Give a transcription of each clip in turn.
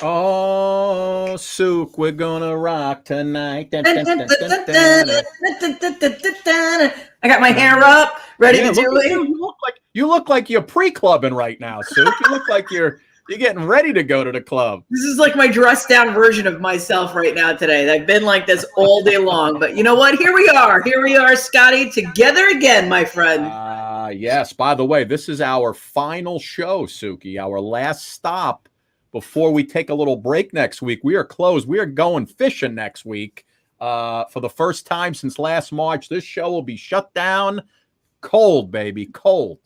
Oh, Sook, we're gonna rock tonight. I got my hair up, ready to do it. You look like you're pre-clubbing right now, Sook. You look like you're getting ready to go to the club. This is like my dressed down version of myself right now today. I've been like this all day long, but you know what? Here we are, Scotty, together again, my friend. Yes. By the way, this is our final show, Suki, our last stop before we take a little break next week. We are closed. We are going fishing next week for the first time since last March. This show will be shut down. Cold, baby, cold.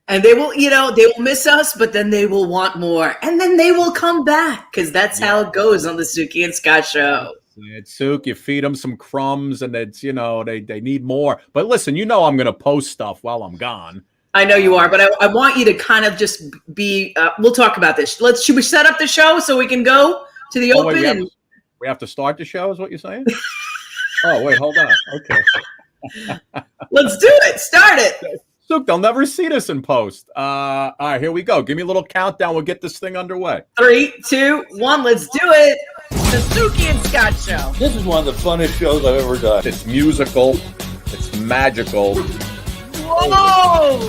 And they will, they will miss us, but then they will want more. And then they will come back because that's how it goes on the Suki and Scott show. It's Sook, you feed them some crumbs and it's, they need more. But listen, I'm going to post stuff while I'm gone. I know you are, but I want you to kind of just be, we'll talk about this. Should we set up the show so we can go to the open? Wait, we have to start the show is what you're saying? Oh, wait, hold on. Okay. Let's do it. Start it. Sook, they'll never see this in post. All right, here we go. Give me a little countdown. We'll get this thing underway. 3, 2, 1, let's do it. The Suki and Scott show. This is one of the funnest shows I've ever done. It's musical. It's magical. Whoa!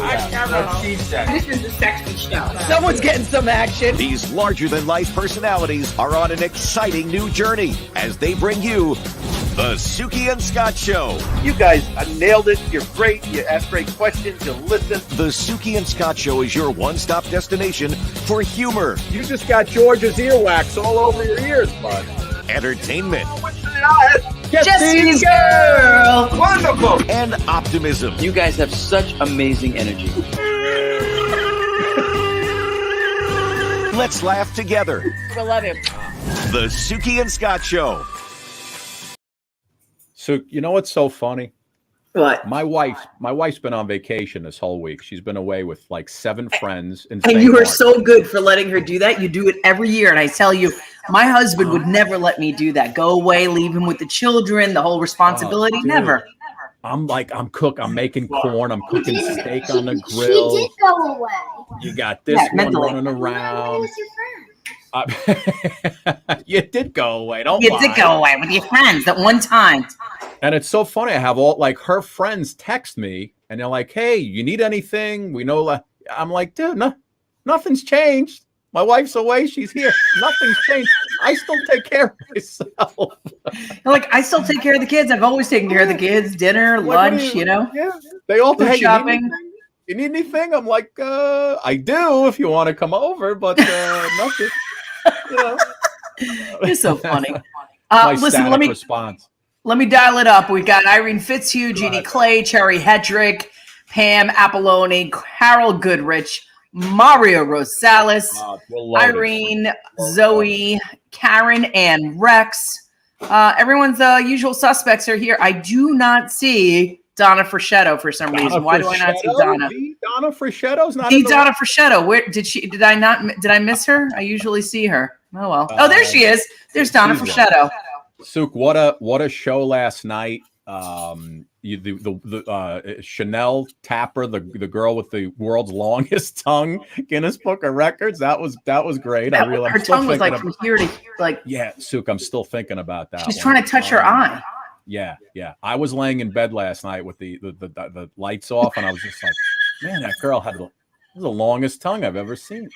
This is a sexy show. Someone's getting some action. These larger-than-life personalities are on an exciting new journey as they bring you the Suki and Scott Show. You guys nailed it. You're great. You ask great questions. You listen. The Suki and Scott Show is your one-stop destination for humor. You just got George's earwax all over your ears, bud. Entertainment. Jesse's girl. Wonderful. And optimism. You guys have such amazing energy. Let's laugh together. I love him. The Suki and Scott Show. So, you know what's so funny? What? My wife's been on vacation this whole week. She's been away with like 7 friends. And you are so good for letting her do that. You do it every year. And I tell you, my husband would never let me do that. Go away, leave him with the children, the whole responsibility. Never. I'm making corn. I'm cooking steak on the grill. She did go away. You got this one running around. You did go away. You did go away with your friends that one time. And it's so funny. I have all like her friends text me and they're like, "Hey, you need anything? We know." I'm like, "Dude, no, nothing's changed. My wife's away. She's here. Nothing's changed. I still take care of myself." Like, I still take care of the kids. I've always taken care of the kids. Dinner, lunch, Yeah. They all Food shopping. You need anything? I'm like, I do if you want to come over, but nothing. You're so funny. Listen, let me dial it up. We've got Irene Fitzhugh, Jeannie Clay, Cherry Hedrick, Pam Apolloni, Carol Goodrich, Mario Rosales, Irene, Zoe, Karen, and Rex. Everyone's usual suspects are here. I do not see Donna Fraschetto for some reason. Why do I not see Donna? Donna Frashetto's not. Donna Fraschetto. Where did she? Did I miss her? I usually see her. Oh well. Oh, there she is. There's Donna Frashetto. Sook, what a show last night. Chanel Tapper, the girl with the world's longest tongue, Guinness Book of Records. That was great. Her tongue was like from here to like. Yeah, Sook, I'm still thinking about that. She's trying to touch her eye. Yeah. I was laying in bed last night with the lights off, and I was just like, man, that girl had the longest tongue I've ever seen.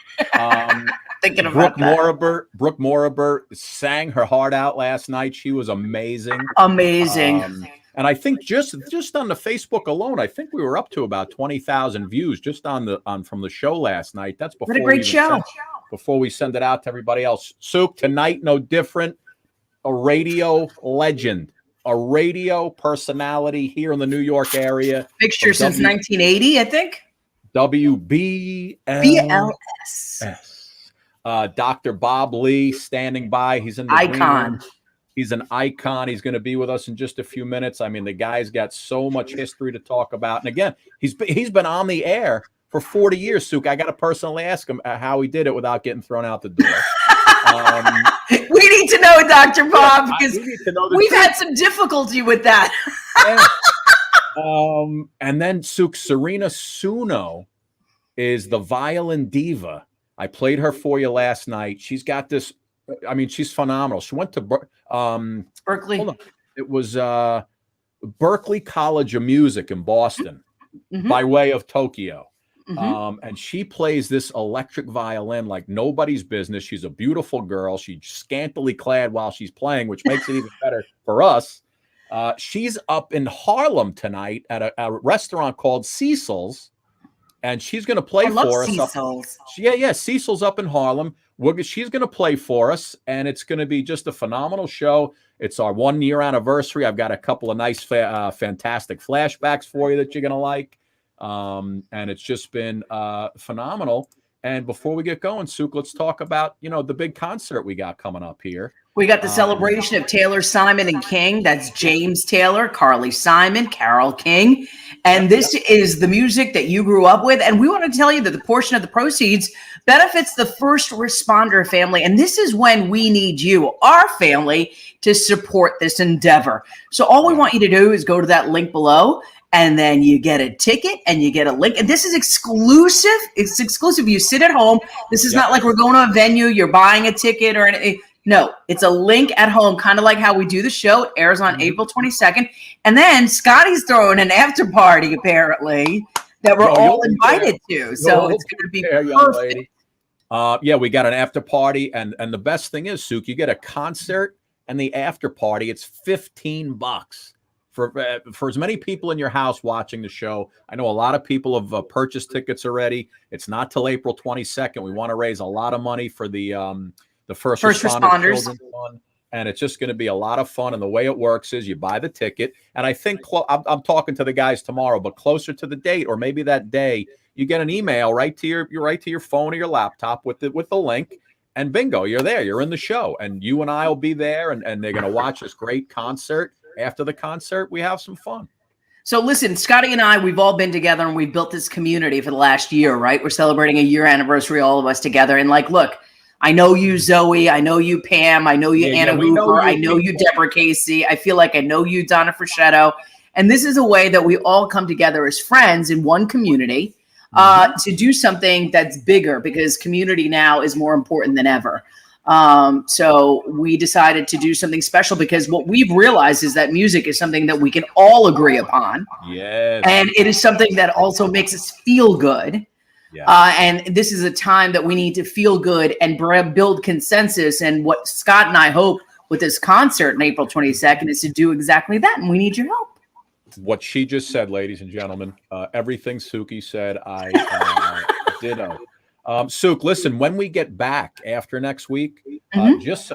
Thinking about Brooke Moribert sang her heart out last night. She was amazing. And I think just on the Facebook alone, I think we were up to about 20,000 views just from the show last night. That's before what a great show. Before we send it out to everybody else. Sook, tonight, no different. A radio legend, a radio personality here in the New York area. Fixture since 1980, I think. WBLS. Dr. Bob Lee standing by. He's in the icon. He's an icon. He's going to be with us in just a few minutes. I mean, the guy's got so much history to talk about. And again, he's been on the air for 40 years, Sook. I got to personally ask him how he did it without getting thrown out the door. We need to know, Dr. Bob, because we've had some difficulty with that. And then Sook, Sarina Suno is the violin diva. I played her for you last night. She's got this. I mean, she's phenomenal. She went to Berkeley. Hold on. It was Berkeley College of Music in Boston by way of Tokyo. And she plays this electric violin like nobody's business. She's a beautiful girl. She's scantily clad while she's playing, which makes it even better for us. She's up in Harlem tonight at a restaurant called Cecil's, and she's going to play for us. Cecil's. Yeah, Cecil's up in Harlem. She's going to play for us, and it's going to be just a phenomenal show. It's our 1-year anniversary. I've got a couple of nice, fantastic flashbacks for you that you're going to like. And it's just been phenomenal. And before we get going, Suk, let's talk about, the big concert we got coming up here. We got the celebration of Taylor, Simon, and King. That's James Taylor, Carly Simon, Carole King. And this is the music that you grew up with. And we want to tell you that the portion of the proceeds benefits the first responder family. And this is when we need you, our family, to support this endeavor. So all we want you to do is go to that link below, and then you get a ticket and you get a link. And this is exclusive. It's exclusive. You sit at home. This is not like we're going to a venue. You're buying a ticket or anything. No, it's a link at home, kind of like how we do the show. It airs on April 22nd. And then Scotty's throwing an after party, apparently, that we're all invited to. So it's going to be perfect. We got an after party. And the best thing is, Suk, you get a concert and the after party. It's $15 for as many people in your house watching the show. I know a lot of people have purchased tickets already. It's not till April 22nd. We want to raise a lot of money for the first responders. Fund, and it's just going to be a lot of fun. And the way it works is you buy the ticket, and I think I'm talking to the guys tomorrow, but closer to the date or maybe that day, you get an email right to your phone or your laptop with the link, and bingo, you're there. You're in the show, and you and I will be there, and they're going to watch this great concert. After the concert, we have some fun. So listen, Scotty and I, we've all been together, and we've built this community for the last year, right? We're celebrating a year anniversary, all of us together. And look, I know you, Zoe. I know you, Pam. I know you, Anna Hoover. I know you, Deborah Casey. I feel like I know you, Donna Fraschetto. And this is a way that we all come together as friends in one community to do something that's bigger, because community now is more important than ever. So we decided to do something special, because what we've realized is that music is something that we can all agree upon. Yes. And it is something that also makes us feel good. Yeah. And this is a time that we need to feel good and build consensus. And what Scott and I hope with this concert on April 22nd is to do exactly that. And we need your help. What she just said, ladies and gentlemen, everything Suki said, I ditto. Suk, listen, when we get back after next week, just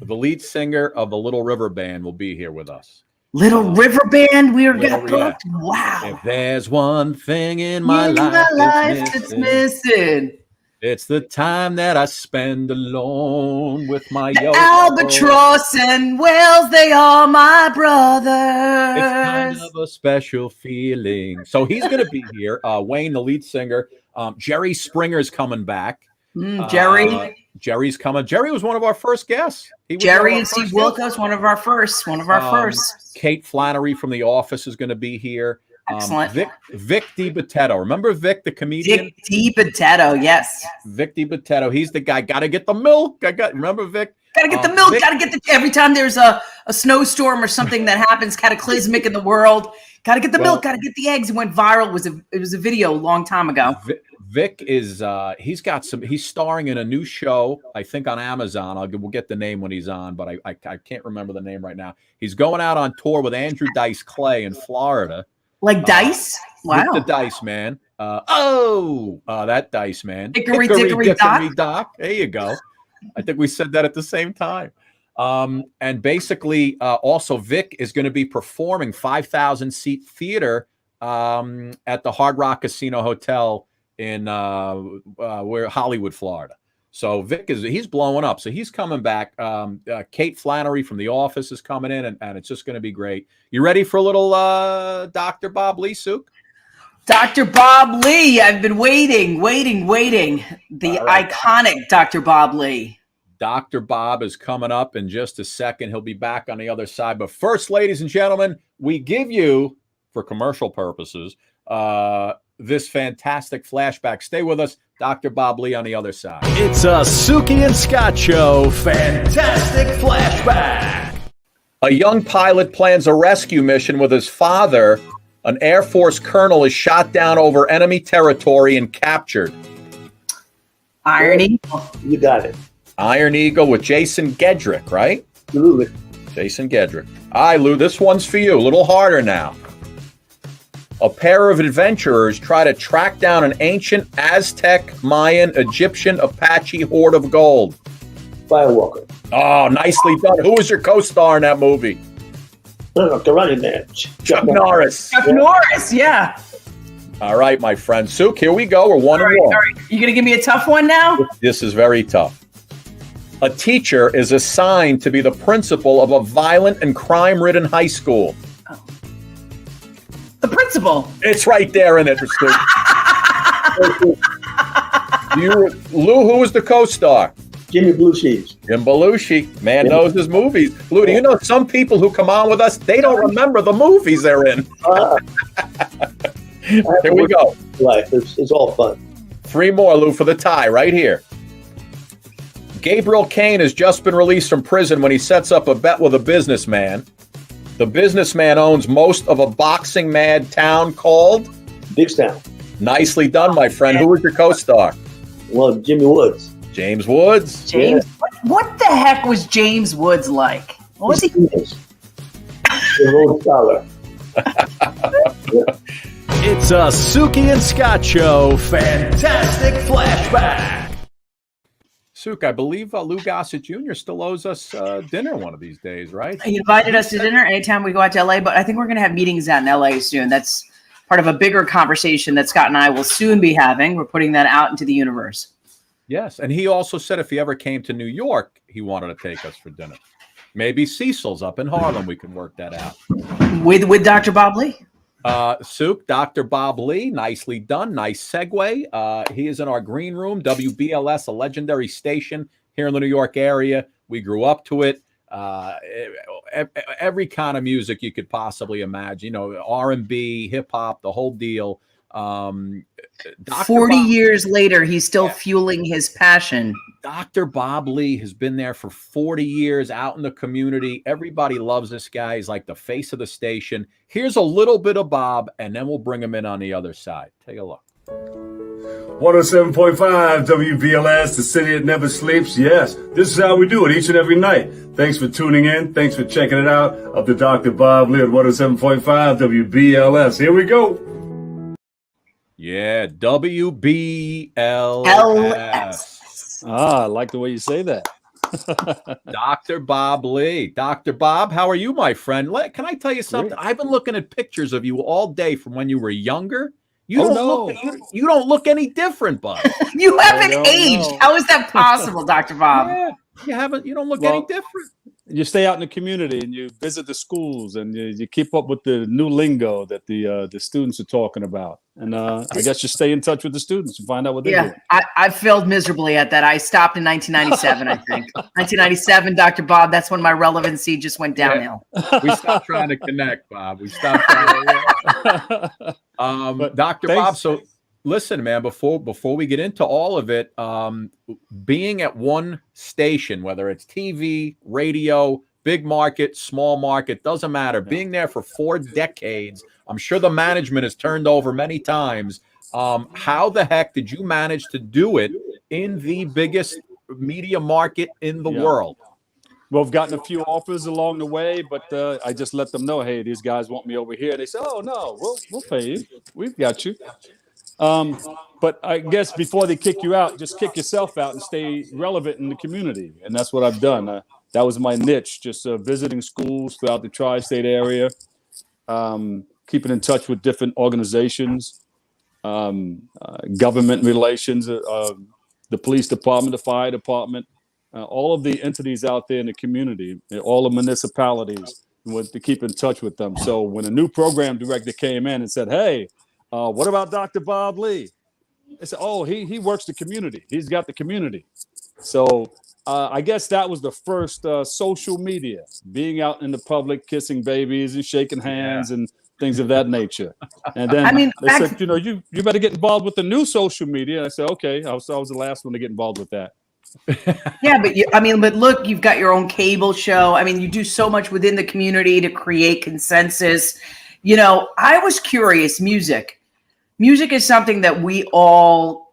the lead singer of the Little River Band will be here with us. Little River Band, we are going to book. Wow. If there's one thing in my life that's missing, it's the time that I spend alone with my albatross and whales, they are my brothers. It's kind of a special feeling. So he's going to be here. Wayne, the lead singer. Jerry Springer's coming back. Jerry's coming. Jerry was one of our first guests. Jerry and Steve Wilkos, one of our first. Kate Flannery from The Office is going to be here. Excellent. Vic DiBitetto. Remember Vic, the comedian? Vic DiBitetto, yes. Vic DiBitetto. He's the guy. Got to get the milk. Remember Vic? Got to get the milk. Got to get every time there's a snowstorm or something that happens cataclysmic in the world. Got to get the milk. Got to get the eggs. It went viral. It was a video a long time ago. Vic is he's starring in a new show, I think on Amazon. We'll get the name when he's on, but I can't remember the name right now. He's going out on tour with Andrew Dice Clay in Florida. Like Dice? Wow. The Dice Man. That Dice Man. Hickory Dickory Dock. There you go. I think we said that at the same time. And basically, also Vic is going to be performing 5,000 seat theater at the Hard Rock Casino Hotel in Hollywood, Florida. So Vic he's blowing up. So he's coming back. Kate Flannery from The Office is coming in, and it's just going to be great. You ready for a little Dr. Bob Lee, Suk? Dr. Bob Lee. I've been waiting. The iconic Dr. Bob Lee. Dr. Bob is coming up in just a second. He'll be back on the other side. But first, ladies and gentlemen, we give you, for commercial purposes, this fantastic flashback. Stay with us. Dr. Bob Lee on the other side. It's a Suki and Scott Show fantastic flashback. A young pilot plans a rescue mission with his father. An Air Force colonel is shot down over enemy territory and captured. Iron Eagle. You got it. Iron Eagle with Jason Gedrick, right? Absolutely. Jason Gedrick. All right, Lou, this one's for you. A little harder now. A pair of adventurers try to track down an ancient Aztec, Mayan, Egyptian, Apache hoard of gold. Firewalker. Oh, nicely done. Who was your co-star in that movie? No, the running man. Chuck Norris. Chuck Norris, yeah. All right, my friend. Suk, here we go. We're one All and right, one. all right. You going to give me a tough one now? This is very tough. A teacher is assigned to be the principal of a violent and crime-ridden high school. The principal. It's right there in it, Suk. Lou, who was the co-star? Jimmy Blue Cheese. Jim Belushi. Man knows his movies. Lou, do you know some people who come on with us, they don't remember the movies they're in? Here we go. Life. It's all fun. 3 more, Lou, for the tie right here. Gabriel Cain has just been released from prison when he sets up a bet with a businessman. The businessman owns most of a boxing mad town called Digstown. Nicely done, my friend. Who was your co-star? Well, Jimmy Woods. James Woods. James. What the heck was James Woods like? What was he? The Rhodes Scholar. It's a Suki and Scott Show fantastic flashback. Suk, I believe Lou Gossett Jr. still owes us dinner one of these days, right? He invited us to dinner anytime we go out to LA, but I think we're going to have meetings out in LA soon. That's part of a bigger conversation that Scott and I will soon be having. We're putting that out into the universe. Yes, and he also said if he ever came to New York, he wanted to take us for dinner. Maybe Cecil's up in Harlem. We can work that out. With Dr. Bob Lee? Suk, Dr. Bob Lee, nicely done. Nice segue. He is in our green room, WBLS, a legendary station here in the New York area. We grew up to it. Every kind of music you could possibly imagine, R&B, hip hop, the whole deal. 40 years later, he's still fueling his passion. Dr. Bob Lee has been there for 40 years out in the community. Everybody loves this guy. He's like the face of the station. Here's a little bit of Bob, and then we'll bring him in on the other side. Take a look. 107.5 WBLS, the city that never sleeps. Yes, this is how we do it each and every night. Thanks for tuning in. Thanks for checking it out. Of the Dr. Bob Lee at 107.5 WBLS. Here we go. Yeah, WBLS. I like the way you say that. Dr. Bob Lee. Dr. Bob, how are you, my friend? Can I tell you something? Great. I've been looking at pictures of you all day from when you were younger. You don't look any different, Bob. You haven't aged. How is that possible, Dr. Bob? Yeah, you don't look any different. You stay out in the community and you visit the schools and you keep up with the new lingo that the students are talking about. And I guess you stay in touch with the students and find out what they do. I failed miserably at that. I stopped in 1997, I think. 1997, Dr. Bob, that's when my relevancy just went downhill. Yeah. We stopped trying to connect, Bob. We stopped trying to Dr. Thanks. Bob, so listen, man, before we get into all of it, being at one station, whether it's TV, radio, big market, small market, doesn't matter. Being there for 4 decades, I'm sure the management has turned over many times. How the heck did you manage to do it in the biggest media market in the world? Well, I've gotten a few offers along the way, but I just let them know, hey, these guys want me over here. They say, oh, no, we'll pay you. We've got you. But I guess before they kick you out, just kick yourself out and stay relevant in the community. And that's what I've done. That was my niche, just visiting schools throughout the tri-state area, keeping in touch with different organizations, government relations, the police department, the fire department, all of the entities out there in the community, all the municipalities, to keep in touch with them. So when a new program director came in and said, hey, what about Dr. Bob Lee? I said, oh, he works the community. He's got the community. So I guess that was the first social media, being out in the public, kissing babies and shaking hands and things of that nature. And then I mean, they said, you know, you better get involved with the new social media. I said, okay. I was the last one to get involved with that. Yeah, but look, you've got your own cable show. I mean, you do so much within the community to create consensus. You know, I was curious, music is something that we all,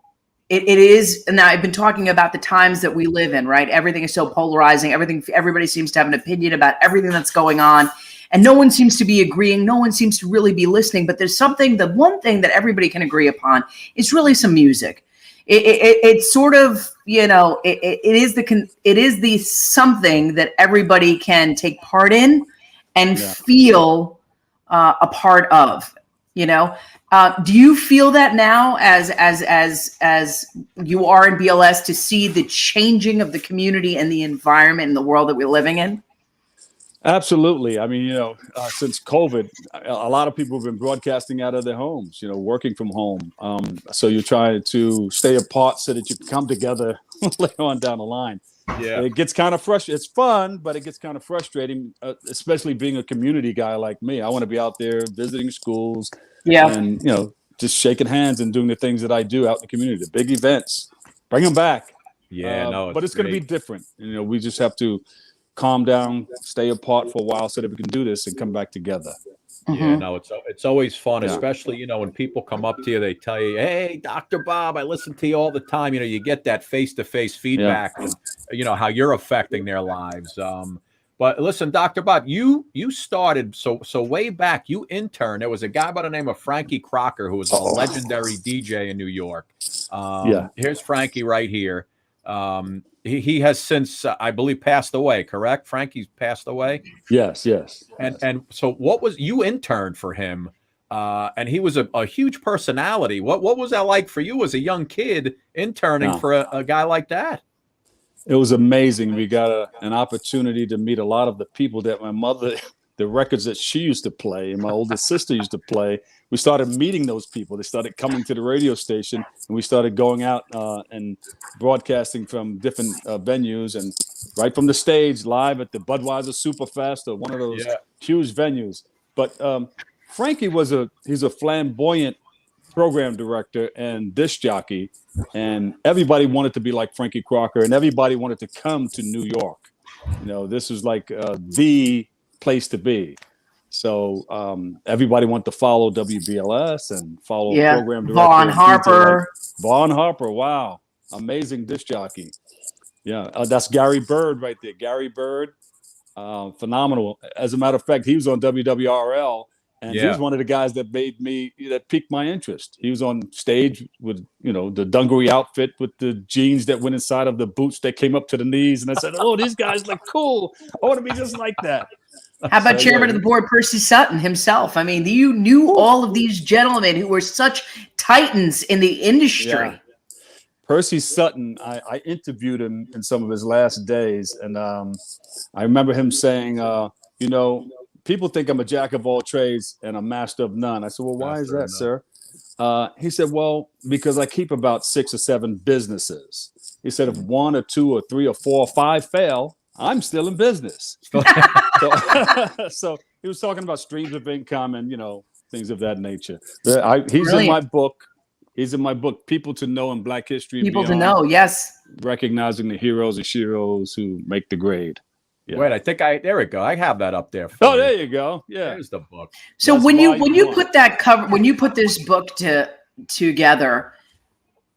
it is, and I've been talking about the times that we live in, right? Everything is so polarizing. Everybody seems to have an opinion about everything that's going on, and no one seems to be agreeing. No one seems to really be listening, but there's the one thing that everybody can agree upon is really some music. It's sort of, you know, it is the something that everybody can take part in and feel a part of, you know. Do you feel that now as you are in BLS, to see the changing of the community and the environment and the world that we're living in? Absolutely. I mean, you know, since COVID, a lot of people have been broadcasting out of their homes, you know, working from home. So you're trying to stay apart so that you can come together later on down the line. Yeah, it gets kind of frustrating. It's fun, but it gets kind of frustrating, especially being a community guy like me. I want to be out there visiting schools, and, you know, just shaking hands and doing the things that I do out in the community, the big events, bring them back. Yeah, but it's going to be different. You know, we just have to calm down, stay apart for a while so that we can do this and come back together. Yeah, no, it's always fun, especially, you know, when people come up to you, they tell you, hey, Dr. Bob, I listen to you all the time. You know, you get that face-to-face feedback, and, you know, how you're affecting their lives. But listen, Dr. Bob, you started, so way back, you interned. There was a guy by the name of Frankie Crocker, who was a legendary DJ in New York. Here's Frankie right here. He has since, I believe, passed away, correct? Frankie's passed away? Yes. And so you interned for him, and he was a huge personality. What was that like for you as a young kid interning for a guy like that? It was amazing. We got an opportunity to meet a lot of the people that my mother, the records that she used to play and my older sister used to play. We started meeting those people. They started coming to the radio station, and we started going out and broadcasting from different venues, and right from the stage, live at the Budweiser Superfest or one of those huge venues. But Frankie he's a flamboyant program director and disc jockey, and everybody wanted to be like Frankie Crocker, and everybody wanted to come to New York. You know, this was like the place to be. So everybody wanted to follow WBLS and follow program director Vaughn Harper. Wow, amazing disc jockey. Yeah, that's Gary Bird right there. Gary Bird, phenomenal. As a matter of fact, he was on WWRL, and he was one of the guys that piqued my interest. He was on stage with, you know, the dungaree outfit with the jeans that went inside of the boots that came up to the knees, and I said, "Oh, these guys look cool. I want to be just like that." How about chairman of the board, Percy Sutton himself? I mean, you knew all of these gentlemen who were such titans in the industry. Yeah. Percy Sutton, I interviewed him in some of his last days, and I remember him saying, you know, people think I'm a jack of all trades and a master of none. I said, well, why is that, sir? He said, well, because I keep about 6 or 7 businesses. He said, if 1 or 2 or 3 or 4 or 5 fail, I'm still in business. So he was talking about streams of income and, you know, things of that nature. He's in my book. He's in my book, People to Know in Black History. People to Know, yes. Recognizing the heroes and sheroes who make the grade. Yeah. Wait, I think there we go. I have that up there. There you go. Yeah. There's the book. So when you put that cover, when you put this book together,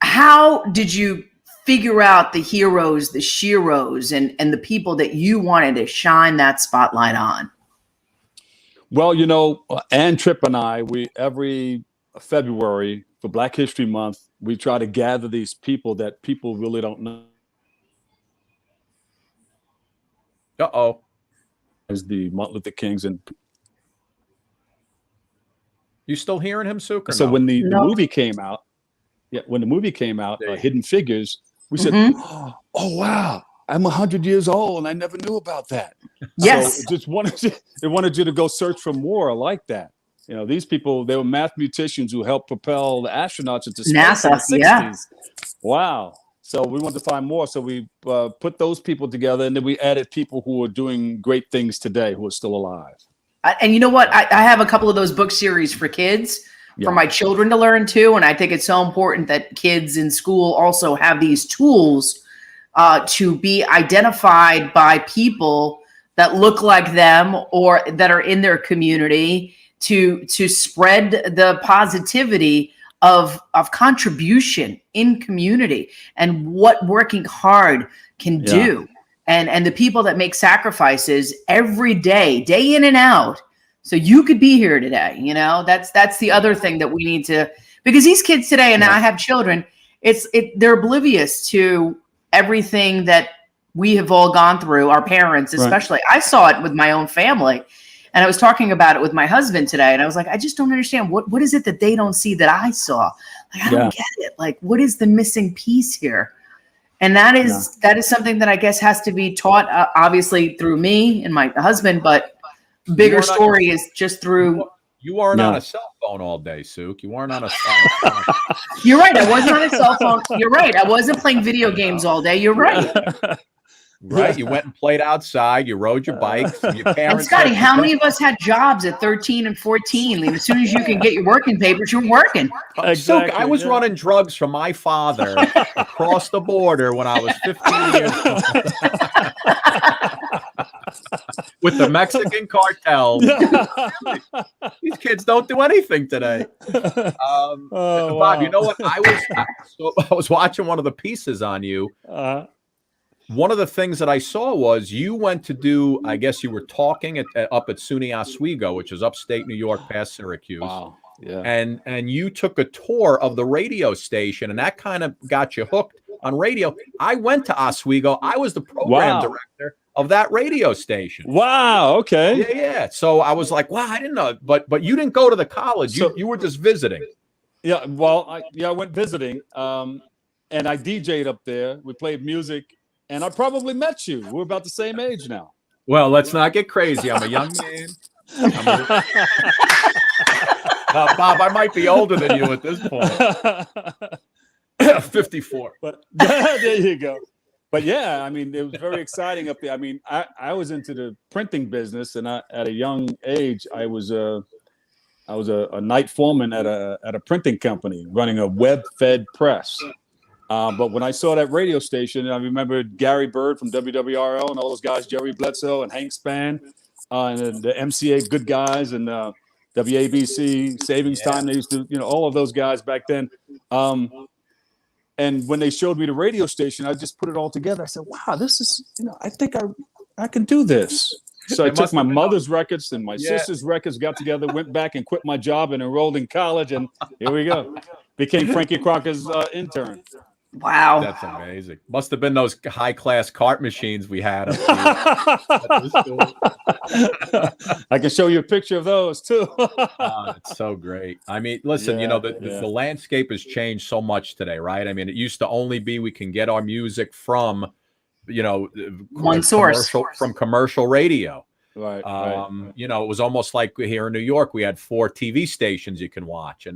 how did you figure out the heroes, the sheroes, and the people that you wanted to shine that spotlight on? Well, you know, Ann Tripp and I, every February for Black History Month, we try to gather these people that people really don't know. As the Martin Luther Kings. And you still hearing him, Suk? So when the movie came out, Hidden Figures, we said, oh wow, I'm 100 years old and I never knew about that. Yes. So it wanted you to go search for more like that. You know, these people, they were mathematicians who helped propel the astronauts into space NASA, in the 60s. Wow. So we wanted to find more. So we put those people together, and then we added people who are doing great things today who are still alive. And you know what? I have a couple of those book series for kids, for my children to learn too. And I think it's so important that kids in school also have these tools to be identified by people that look like them or that are in their community, to spread the positivity of contribution in community and what working hard can do. And the people that make sacrifices every day, day in and out, so you could be here today. You know, that's the other thing that we need to, because these kids today, and I have children, they're oblivious to everything that we have all gone through, our parents especially. I saw it with my own family, and I was talking about it with my husband today, and I was like, I just don't understand what is it that they don't see that I saw? Like, I don't get it. Like, what is the missing piece here? And that is something that I guess has to be taught, obviously through me and my husband, but bigger story is just through. You weren't on a cell phone all day, Sook. You weren't on a cell phone. You're right. I wasn't on a cell phone. You're right. I wasn't playing video games all day. You're right. Right. You went and played outside. You rode your bikes. Your parents. And Scotty, how many of us had jobs at 13 and 14? As soon as you can get your working papers, you're working. Exactly, I was running drugs from my father across the border when I was 15 years old. With the Mexican cartel. These kids don't do anything today. Bob, you know what? I was watching one of the pieces on you. One of the things that I saw was you went to do, I guess you were talking up at SUNY Oswego, which is upstate New York past Syracuse. Wow. Yeah. And you took a tour of the radio station, and that kind of got you hooked on radio. I went to Oswego. I was the program director of that radio station. Wow. Okay. Yeah. So I was like, wow, I didn't know. But you didn't go to the college. You were just visiting. Yeah. Well, I went visiting, and I DJ'd up there. We played music. And I probably met you. We're about the same age now. Well, let's not get crazy. I'm a young man. Bob, I might be older than you at this point. 54. But there you go. But yeah, I mean, it was very exciting up there. I mean, I was into the printing business, and at a young age, I was a night foreman at a printing company running a web-fed press. But when I saw that radio station, I remember Gary Bird from WWRL and all those guys, Jerry Bledsoe and Hank Spann, and the MCA good guys, and WABC, Savings Time. They used to, all of those guys back then. And when they showed me the radio station, I just put it all together. I said, wow, this is, I think I can do this. So I took my mother's records and my sister's records, got together, went back and quit my job and enrolled in college. And here we go. Became Frankie Crocker's intern. Wow. That's amazing. Must have been those high-class cart machines we had. I can show you a picture of those, too. It's so great. I mean, listen, the landscape has changed so much today, right? I mean, it used to only be we can get our music from, one source. From commercial radio. Right. It was almost like here in New York, we had 4 TV stations you can watch.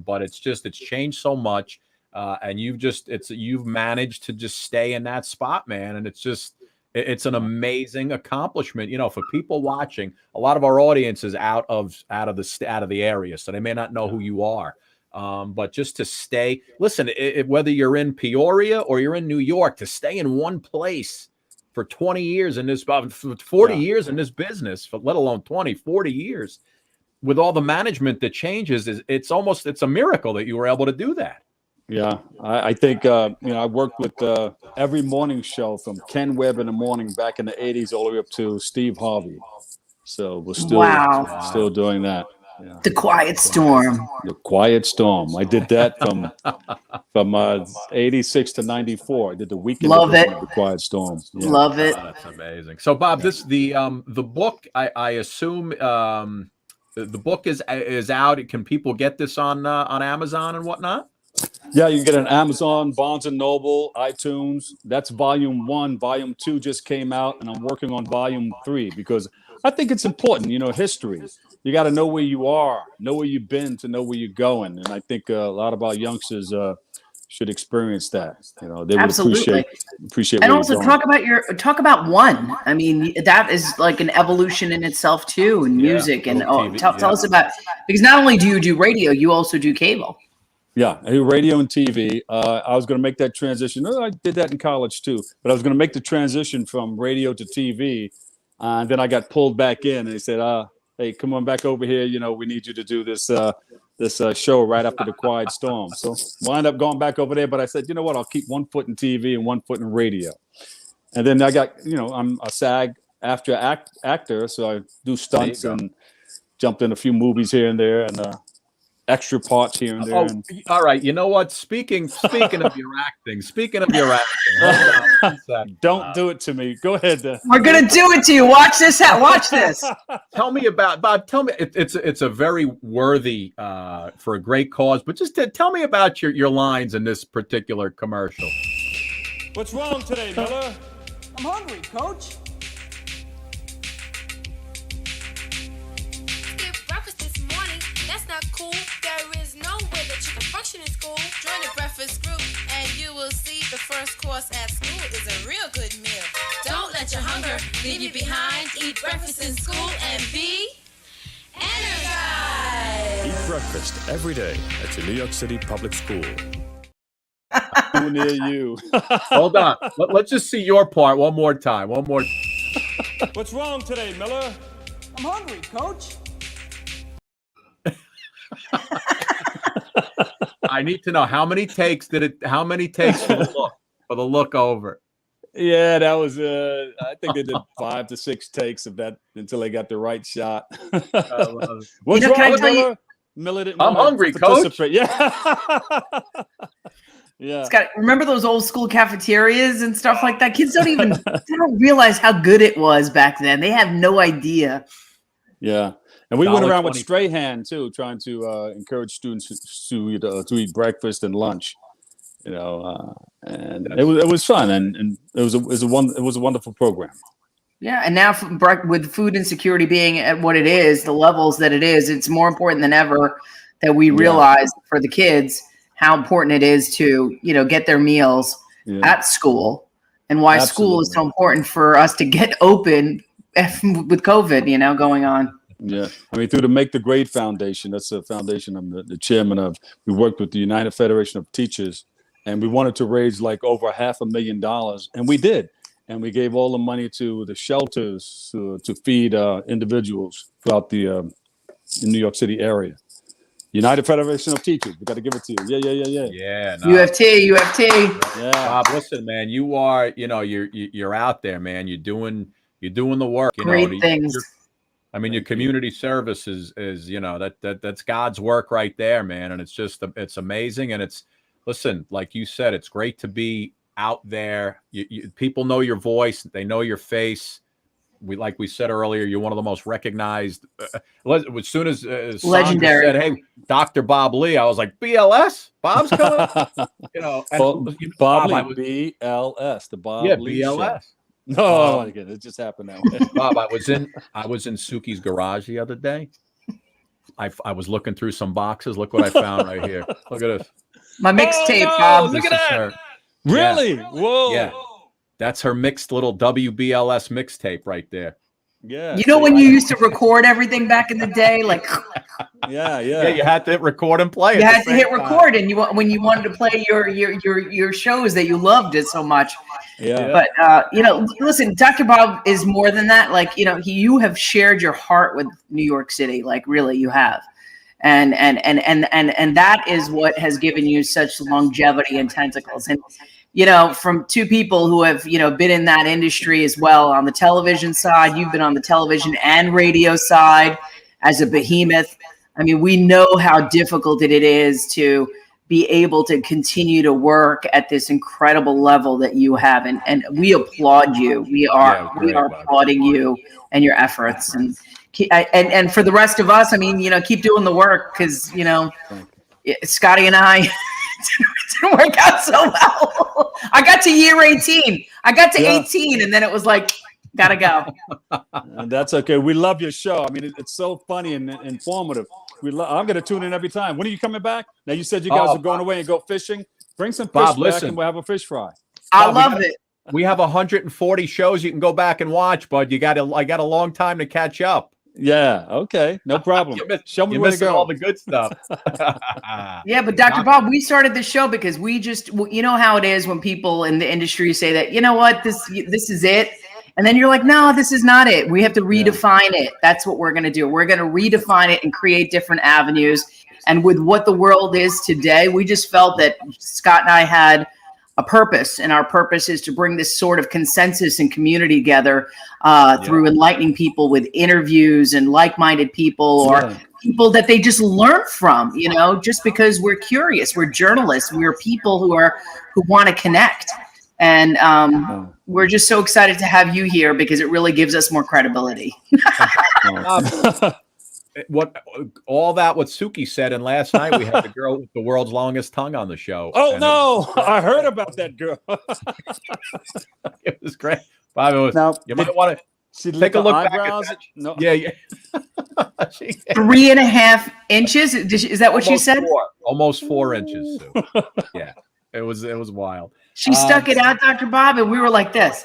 But it's changed so much. And you've managed to just stay in that spot, man. And it's an amazing accomplishment. For people watching, a lot of our audience is out of the area, so they may not know who you are. But just to stay, listen, whether you're in Peoria or you're in New York, to stay in one place for 20 years in this, 40 years in this business, let alone 20, 40 years, with all the management that changes, it's a miracle that you were able to do that. Yeah, I think, I worked with every morning show from Ken Webb in the morning back in the 80s all the way up to Steve Harvey. So we're still doing that. Yeah. The Quiet Storm. The Quiet Storm. I did that from 86 to 94. I did the weekend. Love it. The Quiet Storm. Yeah. Love it. That's amazing. So, Bob, the book, I assume the book is out. Can people get this on Amazon and whatnot? Yeah, you can get it on Amazon, Barnes & Noble, iTunes. That's volume 1. Volume 2 just came out, and I'm working on volume 3 because I think it's important, history. You got to know where you are, know where you've been to know where you're going. And I think a lot of our youngsters should experience that. You know, they would Absolutely. appreciate. And where also you're going. talk about one. I mean, that is like an evolution in itself too, in music. And tell us about, because not only do you do radio, you also do cable. Yeah, I do radio and TV. I was going to make that transition. I did that in college too, but I was going to make the transition from radio to TV, and then I got pulled back in. And they said, "Hey, come on back over here. You know, we need you to do this show right after the Quiet Storm." So wound up going back over there. But I said, you know what? I'll keep one foot in TV and one foot in radio. And then I got, you know, I'm a SAG actor, so I do stunts and jumped in a few movies here and there, and extra parts here and there. All right. You know what? Speaking of your acting, hold on, don't do it to me. Go ahead. We're gonna do it to you. Watch this. Watch this. Tell me about Bob. Tell me, it's a very worthy for a great cause. But just tell me about your lines in this particular commercial. What's wrong today, Miller? I'm hungry, Coach. Cool. There is no way that you can function in school. Join the breakfast group and you will see the first course at school is a real good meal. Don't let your hunger leave you behind. Eat breakfast in school and be energized. Eat breakfast every day at your New York City public school. Near you. Hold on. Let's just see your part one more time. What's wrong today, Miller? I'm hungry, Coach. I need to know how many takes for the look over? Yeah, that was I think they did 5 to 6 takes of that until they got the right shot. What's wrong, Miller? Miller didn't I'm hungry, Coach. Yeah. Yeah. It's got, remember those old school cafeterias and stuff like that? Kids they don't realize how good it was back then. They have no idea. Yeah. And we went around with Strahan too, trying to encourage students to eat breakfast and lunch, you know, and it was fun, and it was a wonderful program. Yeah, and now with food insecurity being at what it is, the levels that it is, it's more important than ever that we realize for the kids how important it is to, you know, get their meals at school, and why school is so important for us to get open with COVID, you know, going on. Yeah, I mean, through the Make the Grade Foundation, that's a foundation I'm the chairman of. We worked with the United Federation of Teachers, and we wanted to raise like over $500,000, and we did. And we gave all the money to the shelters to feed individuals throughout the New York City area. United Federation of Teachers, we got to give it to you. Yeah. Yeah. No. UFT. Yeah. Bob, listen, man, you're out there, man. You're doing the work. You Great know, things. I mean, your community service is you know, that's God's work right there, man. And it's amazing. And listen, like you said, it's great to be out there. People know your voice. They know your face. Like we said earlier, you're one of the most recognized. As soon as legendary said, "Hey, Dr. Bob Lee," I was like, "BLS, Bob's coming." You know, Bob Lee, BLS, the Bob Lee BLS. Show. No, again, it just happened that way. Bob, I was in Suki's garage the other day. I was looking through some boxes. Look what I found right here. Look at this. My mixtape, Bob. Look at that. Really? Yeah. Whoa. Yeah. That's her mixed little WBLS mixtape right there. Yeah. You know when you used to record everything back in the day, like yeah. You had to hit record and play. You had to hit record, and when you wanted to play your shows that you loved it so much. Yeah. But you know, listen, Dr. Bob is more than that. Like, you know, you have shared your heart with New York City. Like, really, you have. And that is what has given you such longevity and tentacles. And you know, from two people who have, you know, been in that industry as well on the television side, you've been on the television and radio side as a behemoth. I mean, we know how difficult it is to be able to continue to work at this incredible level that you have. And we applaud you. We are applauding you and your efforts. And for the rest of us, I mean, you know, keep doing the work, because, you know, Scotty and I didn't work out so well. I got to year 18. I got to 18, and then it was like, gotta go. And that's okay. We love your show. I mean, it's so funny and informative. I'm going to tune in every time. When are you coming back? Now, you said you guys are going away and go fishing. Bring some fish Bob, back listen. and we'll have a fish fry. I Bob, love it. We have 140 shows you can go back and watch, bud. I got a long time to catch up. Yeah. Okay. No problem. Show me You're where to missing go. all the good stuff. Yeah, but Dr. Bob, we started this show because we just, you know how it is when people in the industry say that, you know what, this is it. And then you're like, no, this is not it. We have to redefine it. That's what we're going to do. We're going to redefine it and create different avenues. And with what the world is today, we just felt that Scott and I had a purpose, and our purpose is to bring this sort of consensus and community together through enlightening people with interviews and like-minded people or people that they just learn from, you know, just because we're curious. We're journalists. We're people who want to connect. And we're just so excited to have you here because it really gives us more credibility. What Suki said, and last night we had the girl with the world's longest tongue on the show. Oh no, I heard about that girl. It was great. Bob, you might want to take a look back at that. No. Yeah. 3.5 inches. Is that what she said? Almost 4 inches. Sue. Yeah, it was wild. She stuck it out, Dr. Bob, and we were like this.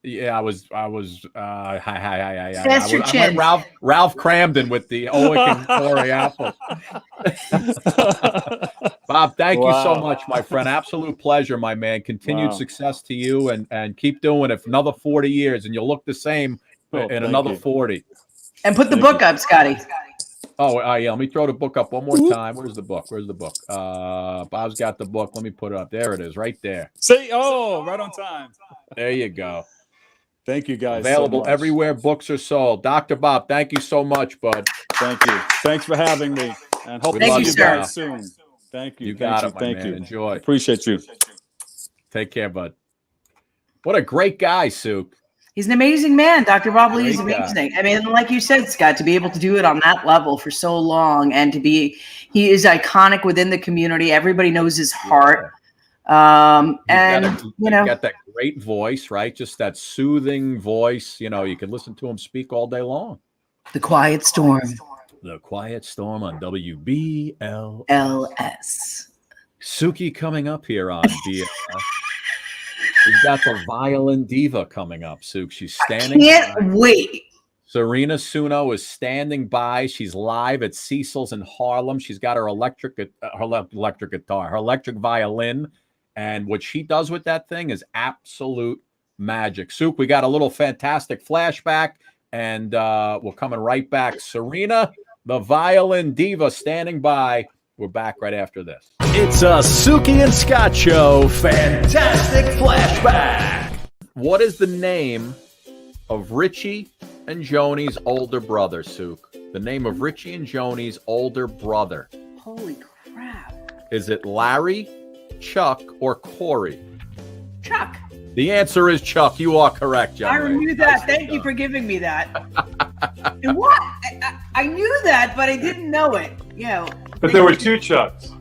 Yeah, I was hi. That's your chin. Like Ralph Cramden with the Oic and Corey apple. Bob, thank you so much, my friend. Absolute pleasure, my man. Continued success to you, and keep doing it for another 40 years, and you'll look the same in another 40. And put the book up, Scotty. Oh, yeah. Let me throw the book up one more time. Where's the book? Bob's got the book. Let me put it up. There it is, right there. See, right on time. There you go. Thank you, guys. Available so everywhere books are sold. Dr. Bob, thank you so much, bud. Thank you. Thanks for having me. And hope to see you guys soon. Thank you. You got it, my man. Enjoy. Appreciate you. Take care, bud. What a great guy, Suk. He's an amazing man. Dr. Bob Lee is amazing. I mean, like you said, Scott, to be able to do it on that level for so long and he is iconic within the community. Everybody knows his heart. And you got that great voice, right? Just that soothing voice. You know, you can listen to him speak all day long. The Quiet Storm. The Quiet Storm on WBLS. Suki coming up here on BLS. We've got the Violin Diva coming up, Suk. She's standing. Can't wait. Sarina Suno is standing by. She's live at Cecil's in Harlem. She's got her electric guitar, her electric violin. And what she does with that thing is absolute magic. Suk, we got a little fantastic flashback, and we're coming right back. Sarina, the Violin Diva, standing by. We're back right after this. It's a Suki and Scott show. Fantastic flashback. What is the name of Richie and Joni's older brother, Suk? The name of Richie and Joni's older brother. Holy crap. Is it Larry, Chuck, or Corey? Chuck. The answer is Chuck. You are correct, John. I knew that. Thank you for giving me that. And what? I knew that, but I didn't know it. You know. But there were two Chucks.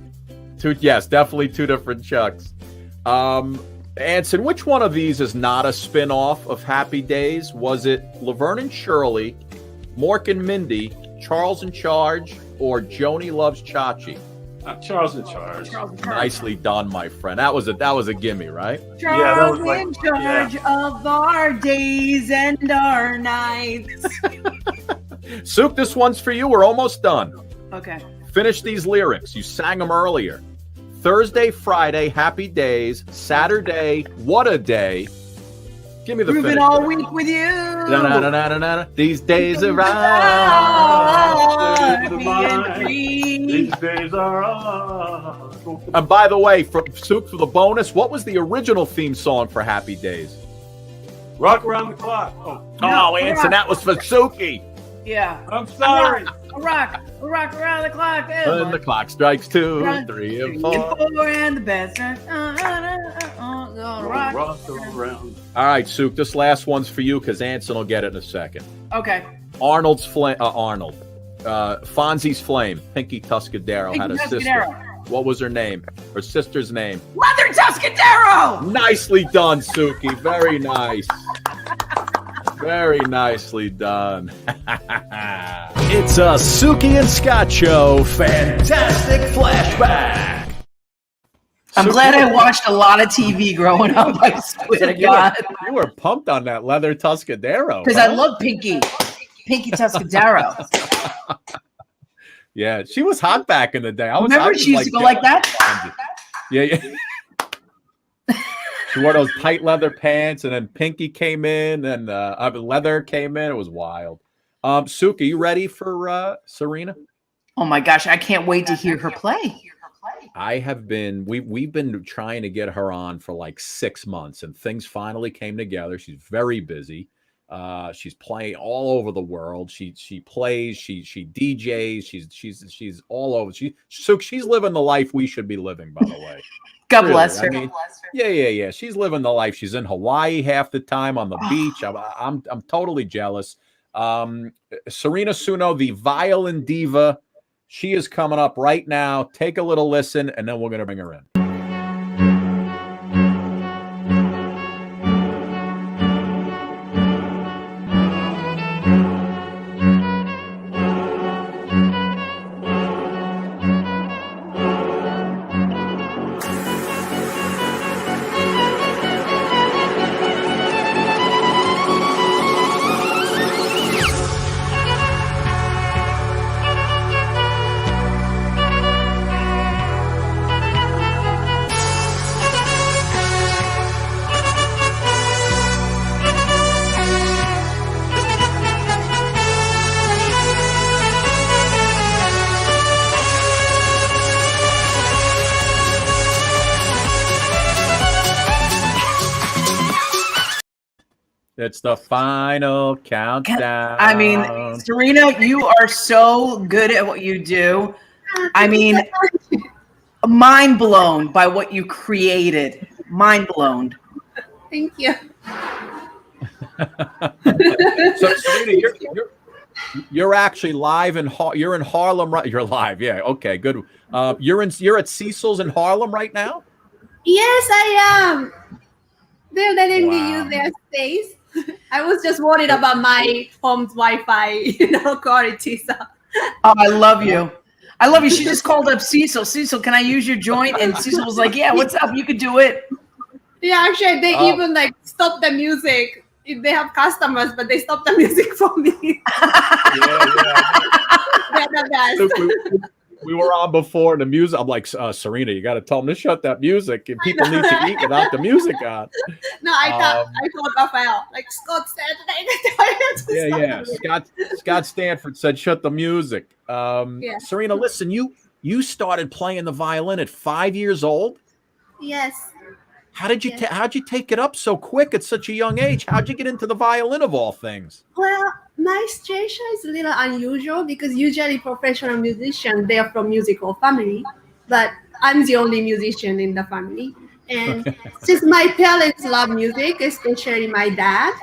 Yes, definitely two different Chucks. Anson, which one of these is not a spin-off of Happy Days? Was it Laverne and Shirley, Mork and Mindy, Charles in Charge, or Joni Loves Chachi? Charles in Charge. Nicely done, my friend. That was a gimme, right? Charles in charge of our days and our nights. Suk, this one's for you. We're almost done. Okay. Finish these lyrics. You sang them earlier. Thursday, Friday, happy days. Saturday, what a day. Give me the Grooving finish. all week with you. These days are These days are ours. And by the way, Suk, for the bonus, what was the original theme song for Happy Days? Rock Around the Clock. Anson, that was for Suki. Yeah. I'm sorry. Rock around the clock. And the clock strikes 2, 3, and 4. And the best. Rock around. All right, Suk, this last one's for you because Anson will get it in a second. Okay. Fonzie's Flame. Pinky Tuscadero had a sister. What was her name? Her sister's name. Mother Tuscadero! Nicely done, Suki. Very nice. Very nicely done. It's a Suki and Scott show. Fantastic flashback. I'm glad I watched a lot of TV growing up. I swear to God. You were pumped on that leather Tuscadero. Because I love Pinky Tuscadero. Yeah, she was hot back in the day. Remember she used to go like that? Yeah. She wore those tight leather pants, and then Pinky came in, and leather came in. It was wild. Suki, you ready for Sarina? Oh my gosh, I can't wait to hear her play. I have been. We've been trying to get her on for like 6 months, and things finally came together. She's very busy. She's playing all over the world. She plays. She DJs. She's all over. She's living the life we should be living. By the way. God bless her. I mean, yeah. She's living the life. She's in Hawaii half the time on the beach. I'm totally jealous. Sarina Suno, the Violin Diva, she is coming up right now. Take a little listen, and then we're going to bring her in. It's the final countdown. I mean, Sarina, you are so good at what you do. I mean, mind blown by what you created. Mind blown. Thank you. So, Sarina, you're actually live you're in Harlem, right? You're live, yeah. Okay, good. You're at Cecil's in Harlem right now. Yes, I am. They're letting me use their space. I was just worried about my home's Wi-Fi, quality. So. Oh, I love you. I love you. She just called up Cecil. Cecil, can I use your joint? And Cecil was like, yeah, what's up? You could do it. Yeah, actually, they even stop the music. If they have customers, but they stop the music for me. They're the best. We were on before the music. I'm like, Sarina, you got to tell them to shut that music. And people need to eat without the music on. No, I told Raphael, like Scott said. Scott Stanford said, shut the music. Sarina, listen, you started playing the violin at 5 years old. Yes. How'd you take it up so quick at such a young age? How'd you get into the violin of all things? Well, my situation is a little unusual because usually professional musicians, they are from musical family, but I'm the only musician in the family. And since my parents love music, especially my dad,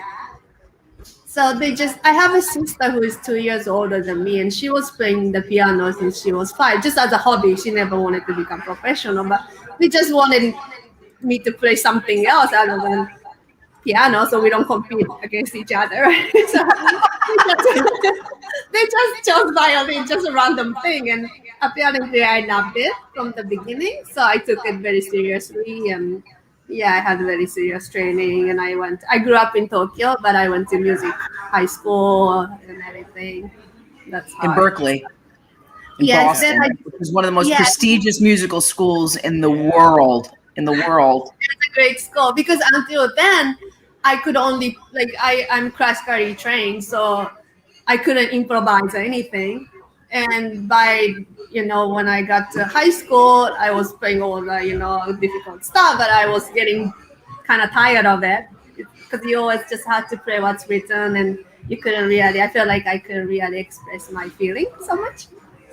so I have a sister who is 2 years older than me, and she was playing the piano since she was 5, just as a hobby. She never wanted to become professional, but we just wanted me to play something else other than piano, so we don't compete against each other. So they just chose violin, just a random thing, and apparently I loved it from the beginning, so I took it very seriously. And I had very serious training, and I grew up in Tokyo, but I went to music high school and everything. That's in Berkeley. In Boston, which is one of the most prestigious musical schools in the world. It's a great school because until then I could only I'm classically trained, so I couldn't improvise anything. And by when I got to high school, I was playing all the difficult stuff, but I was getting kind of tired of it because you always just had to play what's written, and I felt like I couldn't really express my feeling so much.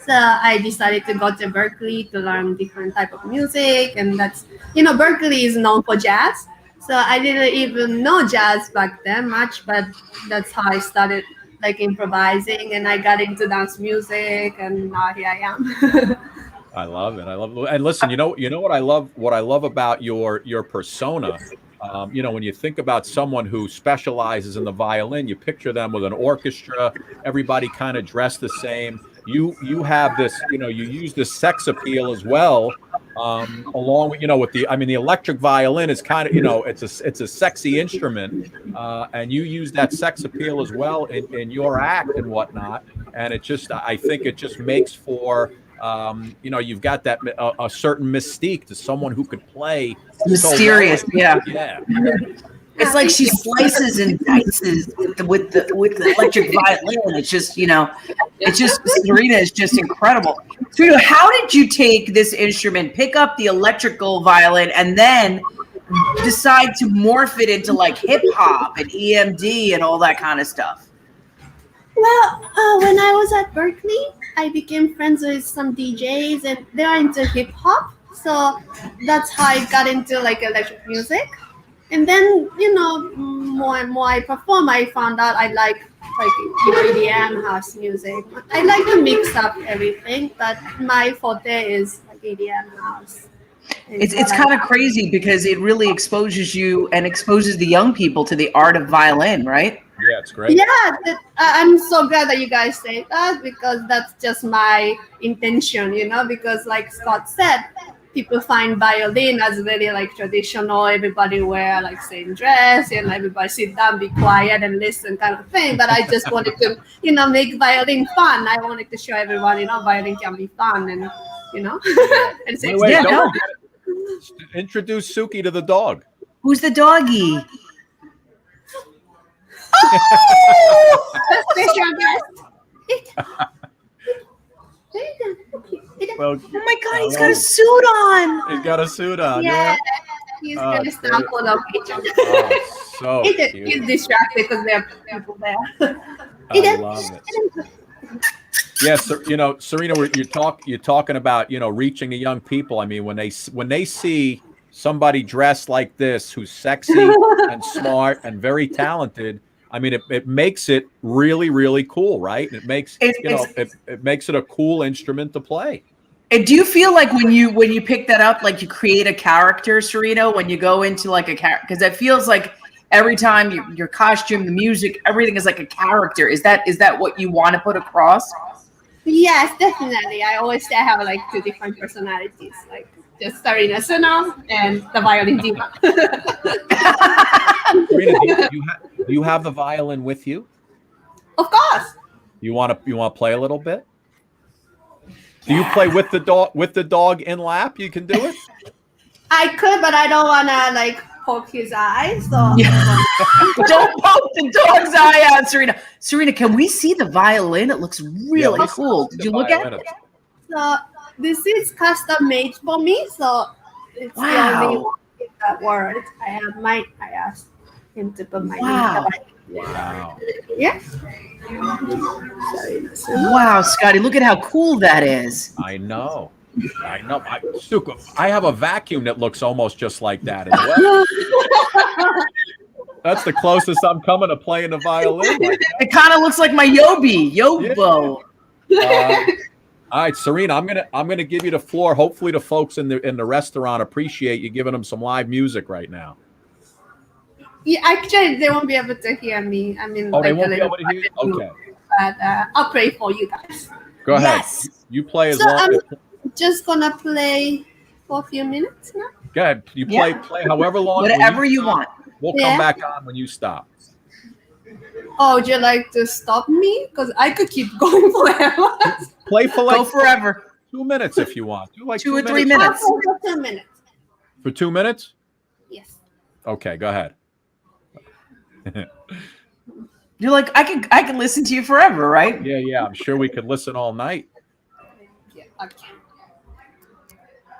So I decided to go to Berkeley to learn different type of music, and that's Berkeley is known for jazz. So I didn't even know jazz back then much, but that's how I started improvising, and I got into dance music, and now here I am. I love it. And listen, you know what I love. What I love about your persona. When you think about someone who specializes in the violin, you picture them with an orchestra, everybody kind of dressed the same. You have this, you use this sex appeal as well. along with with the electric violin is kind of it's a sexy instrument, and you use that sex appeal as well in your act and whatnot, and I think it just makes for you've got that a certain mystique to someone who could play mysterious. So well. Yeah. It's like she slices and dices with the electric violin. It's just Sarina is just incredible. So how did you take this instrument, pick up the electrical violin, and then decide to morph it into like hip hop and EMD and all that kind of stuff? Well, when I was at Berkeley, I became friends with some DJs, and they're into hip hop. So that's how I got into like electric music. And then, more and more I perform, I found out I like EDM, house music. I like to mix up everything, but my forte is like EDM house. It's kind of crazy because it really exposes you and exposes the young people to the art of violin, right? Yeah, it's great. Yeah, I'm so glad that you guys say that, because that's just my intention, because like Scott said, people find violin as very like traditional, everybody wear like same dress and everybody sit down, be quiet and listen kind of thing. But I just wanted to, make violin fun. I wanted to show everybody, violin can be fun and, and introduce Suki to the dog. Who's the doggy? Special guest. Well, oh my God, he's got a suit on. He's got a suit on. Yeah, he's gonna stand for the picture. So he's distracted because there are people there. I love it. Yes, Sarina, you're talking about reaching the young people. I mean, when they see somebody dressed like this, who's sexy and smart and very talented, I mean, it makes it really, really cool, right? It makes it makes it a cool instrument to play. And do you feel like when you pick that up, like you create a character, Sarina, when you go into like a character? Because it feels like every time your costume, the music, everything is like a character. Is that what you want to put across? Yes, definitely. I always say I have like two different personalities, like just Sarina Suno and the violin diva. Sarina, do you have the violin with you? Of course. You want to play a little bit? Do you play with the dog in lap? You can do it? I could, but I don't want to like poke his eye. So don't poke the dog's eye out, Sarina. Sarina, can we see the violin? It looks really cool. Did you look at it? So this is custom made for me. So it's the only one with that word. I asked him to put my name. Wow. Yeah. Wow, Scotty, look at how cool that is. I know. I have a vacuum that looks almost just like that as well. That's the closest I'm coming to playing the violin. It kind of looks like my Yobo. All right, Sarina, I'm gonna give you the floor. Hopefully, the folks in the restaurant appreciate you giving them some live music right now. Yeah, actually, they won't be able to hear me. I mean, they won't be able to hear you? Okay. But I'll pray for you guys. Go ahead. Yes. You play as So long. I'm just gonna play for a few minutes now. Go ahead. You play however long. Whatever you want. We'll come back on when you stop. Oh, would you like to stop me? Because I could keep going forever. Play for go forever. 2 minutes if you want. Do like 2 or 3 minutes. For 2 minutes. For 2 minutes? Yes. Okay, go ahead. You're like, I can listen to you forever, right? Yeah. I'm sure we could listen all night. Yeah, okay.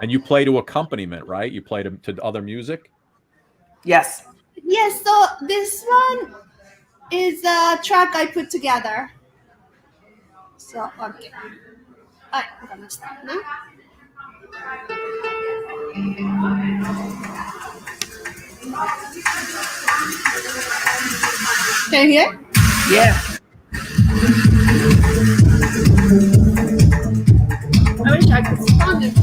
And you play to accompaniment, right? You play to other music? Yes. Yes, so this one is a track I put together. So, okay. I'm gonna start now. Can you hear? Yeah. I wish I could sound it.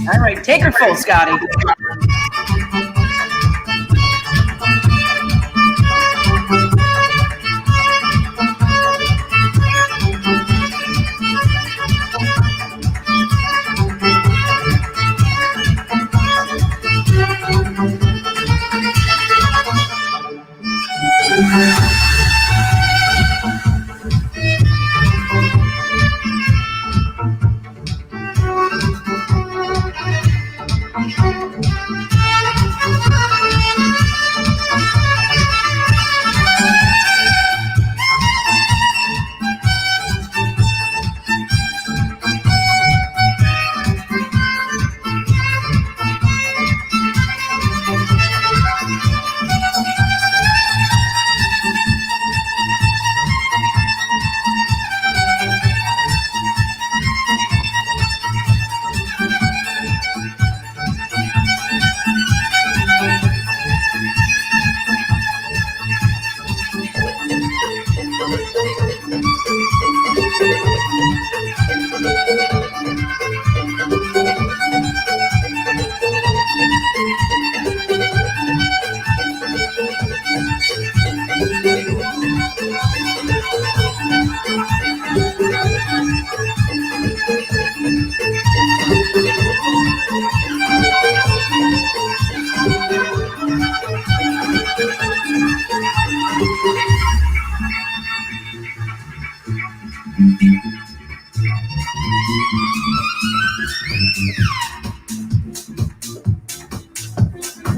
All right, take her full, Scotty.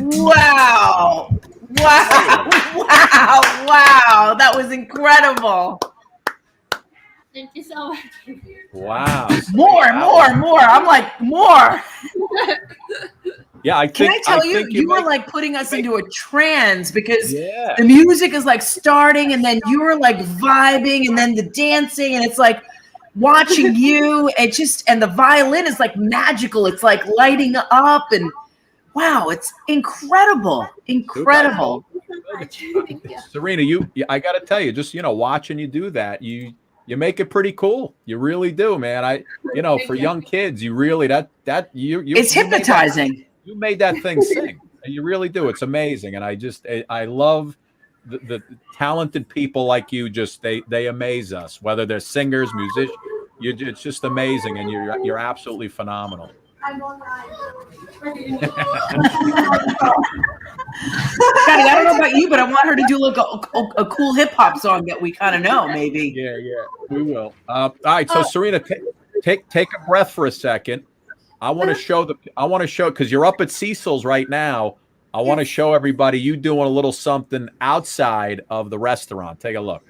Wow. Wow. Wow. Wow. That was incredible. Thank you so much. Wow. More. I'm like, more. Yeah, I think. Can I tell you, you were like putting us into a trance because Yeah. the music is like starting and then you were like vibing and then the dancing and it's like watching you. And the violin is like magical. It's like lighting up and wow, it's incredible. Incredible. Sarina, I got to tell you, just watching you do that, you make it pretty cool. You really do, man. For young kids, you really it's hypnotizing. You made that thing sing. And you really do. It's amazing, and I love the talented people like you. Just they amaze us. Whether they're singers, musicians, it's just amazing, and you're absolutely phenomenal. I'm online. Scotty, I don't know about you, but I want her to do like a cool hip hop song that we kind of know, maybe. Yeah, we will. All right, so Sarina, take a breath for a second. I want to show because you're up at Cecil's right now. I want to show everybody you doing a little something outside of the restaurant. Take a look.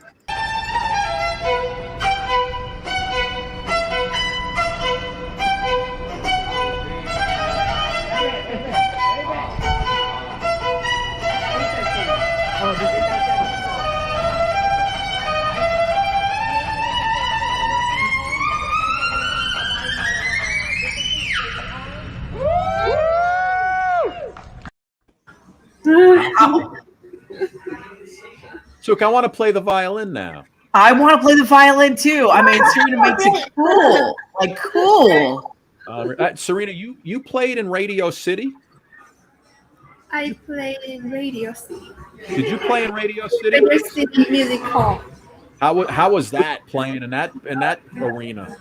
Suk, I want to play the violin now. I want to play the violin too. I mean, Sarina makes it cool. Like cool. Sarina, you played in Radio City? I played in Radio City. Did you play in Radio City? Radio City Music Hall. How was that playing in that arena?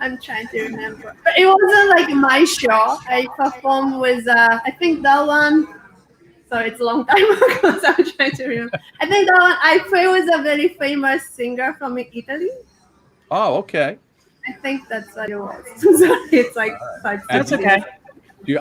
I'm trying to remember. But it wasn't like my show. I performed with I think that one. So it's a long time ago, so I'm trying to remember. I think that one I played with a very famous singer from Italy. Oh, okay. I think that's what it was. So it's like that's okay.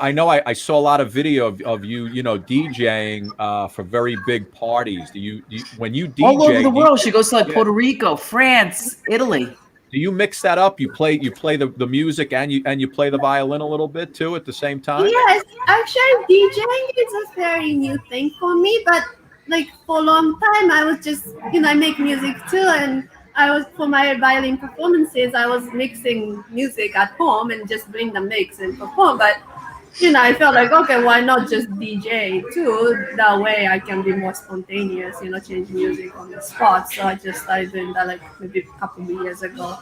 I know I saw a lot of video of you, DJing for very big parties. Do you when you DJ all over the world? She goes to like Puerto Rico, France, Italy. Do you mix that up? You play the music and you play the violin a little bit too at the same time? Yes, actually DJing is a very new thing for me, but like for a long time I was just I make music too, and I was for my violin performances I was mixing music at home and just bring the mix and perform, but I felt like, okay, why not just DJ too? That way I can be more spontaneous, change music on the spot. So I just started doing that like maybe a couple of years ago.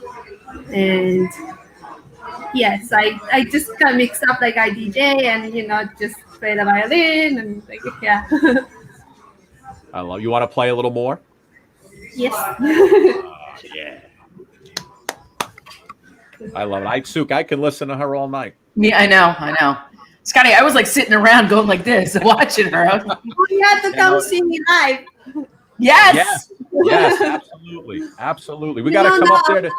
And yes, I just kind of mix up like I DJ and, just play the violin and like, yeah. I love you. Want to play a little more? Yes. Yeah. I love it. Suk, I can listen to her all night. Yeah, I know. Scotty, I was like sitting around going like this, watching her. You have to come see me live. Yes. Yes, absolutely. We got to come up there to.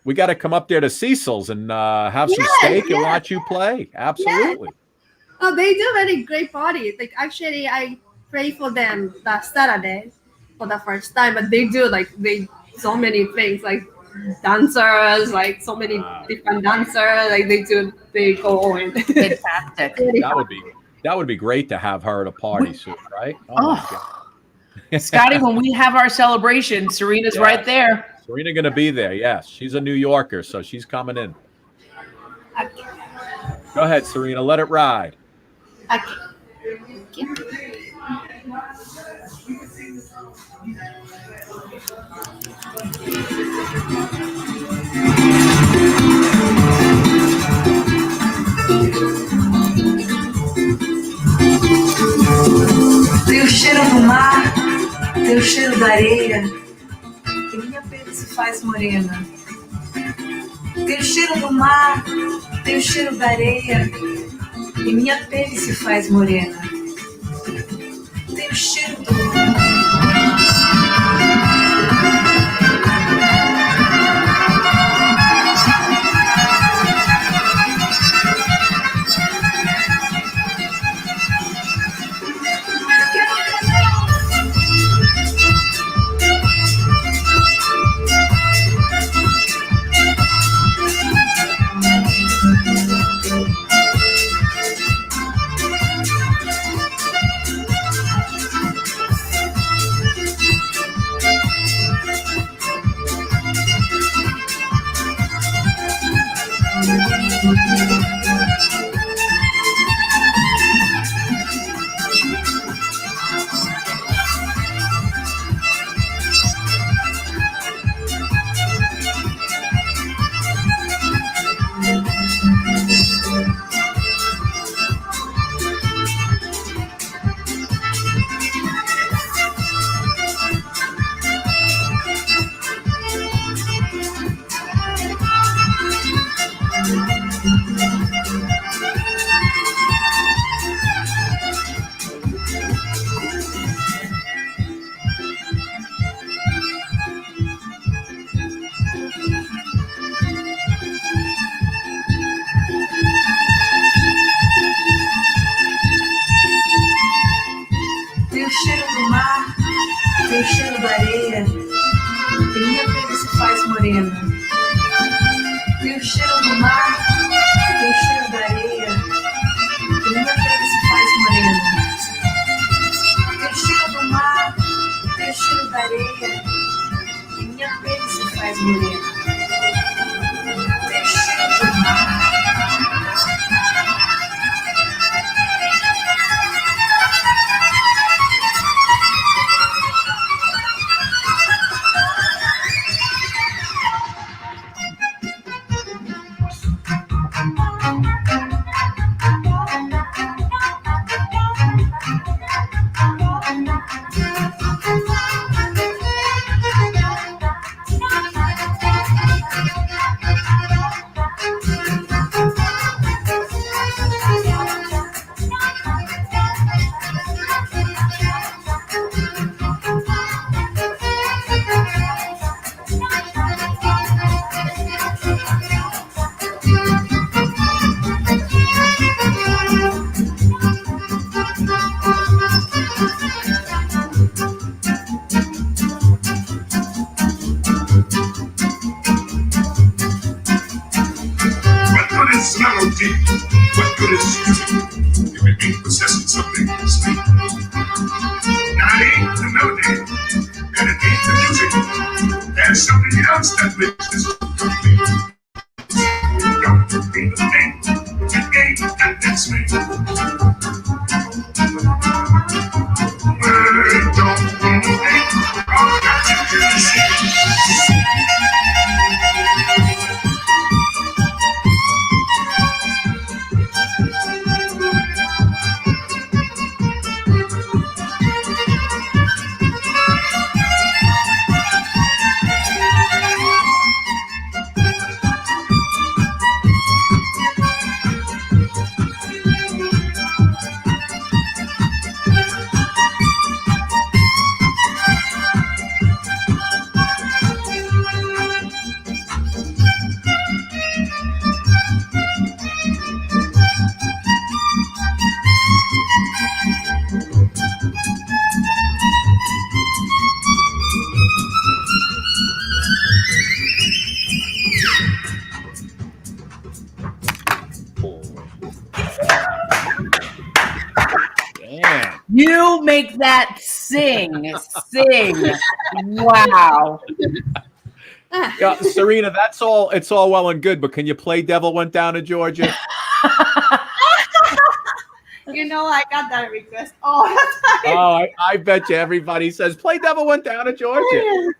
We got to come up there to Cecil's and have some steak and watch you play. Absolutely. Yeah. Oh, they do very great party. Like actually, I pray for them last Saturday for the first time, but they do so many things like dancers, like so many different dancers. Like they go in. Fantastic. That would be great to have her at a party soon, right? Oh. My God. Scotty, when we have our celebration, Sarina's right there. Sarina going to be there. Yes, she's a New Yorker, so she's coming in. Go ahead, Sarina. Let it ride. Tem o cheiro do mar, tem o cheiro da areia, e minha pele se faz morena. Tem o cheiro do mar, tem o cheiro da areia, e minha pele se faz morena. Tem o cheiro do that sing. Wow. Yeah, Sarina, that's all. It's all well and good, but can you play "Devil Went Down to Georgia"? You know, I got that request all the time. Oh, I bet you everybody says play "Devil Went Down to Georgia."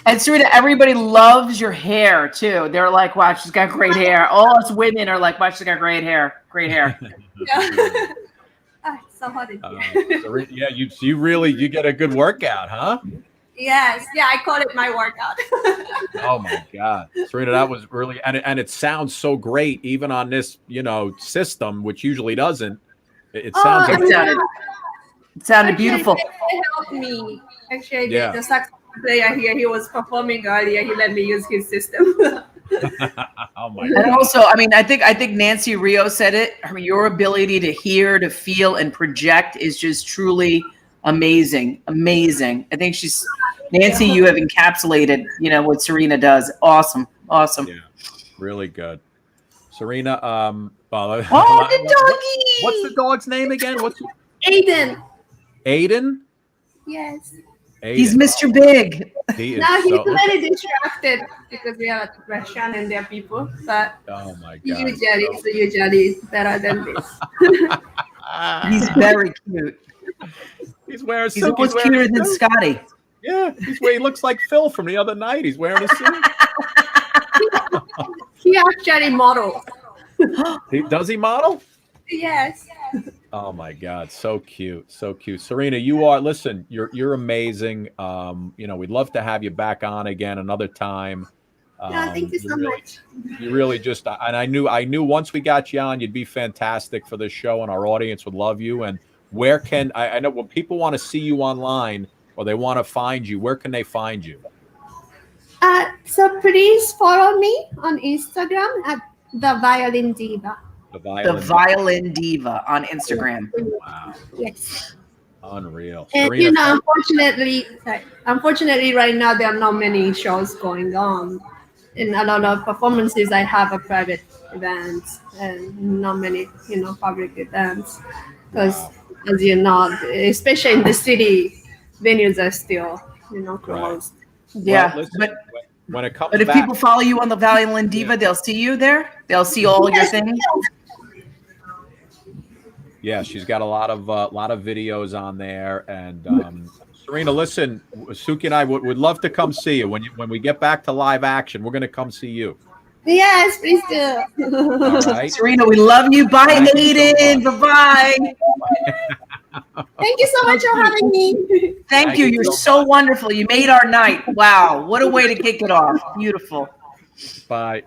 And Sarina, everybody loves your hair too. They're like, "Wow, she's got great hair." All us women are like, "Wow, she's got great hair." Great hair. Yeah. So hot in here. Yeah, you get a good workout, huh? Yes. Yeah, I call it my workout. Oh my God, Sarina, that was really, and it sounds so great even on this, system, which usually doesn't. It sounds. It sounded beautiful. It helped me. Actually, Yeah. the saxophone player here, he was performing earlier. He let me use his system. Oh my And God. also, I think Nancy Rio said it. I mean, your ability to hear, to feel, and project is just truly amazing. Amazing. I think Nancy, you have encapsulated, what Sarina does. Awesome. Yeah, really good. Sarina, the doggy. What's the dog's name again? Aiden. Aiden? Yes. Aiden. He's Mr. Big. He is Now he's so, very distracted because we are at the restaurant and there are people. But oh my God. usually better than this. He's very cute. He's wearing. He's almost cuter than Scotty. Yeah, he looks like Phil from the other night. He's wearing a suit. He actually models. Does he model? Yes. Oh my God, so cute, so cute. Sarina, you're amazing. We'd love to have you back on again another time. Thank you so much. You really just, and I knew once we got you on, you'd be fantastic for this show, and our audience would love you. And where can I know when people want to see you online or they want to find you, where can they find you? So please follow me on Instagram at the Violin Diva. The Violin Diva on Instagram. Wow. Yes. Unreal. And Sarina, unfortunately, right now there are not many shows going on. In a lot of performances, I have a private events and not many, public events. Because, as you know, especially in the city, venues are still, closed. Yeah, well, listen, when it comes but if back, people follow you on the Violin Diva, they'll see you there. They'll see all your things. Yeah, she's got a lot of videos on there. And Sarina, listen, Suki and I would love to come see you when we get back to live action. We're going to come see you. Yes, please do. All right, Sarina, we love you. Bye, Aiden. Bye-bye. Thank you so much for having me. Thank you. You're so wonderful. You made our night. Wow. What a way to kick it off. Beautiful. Bye.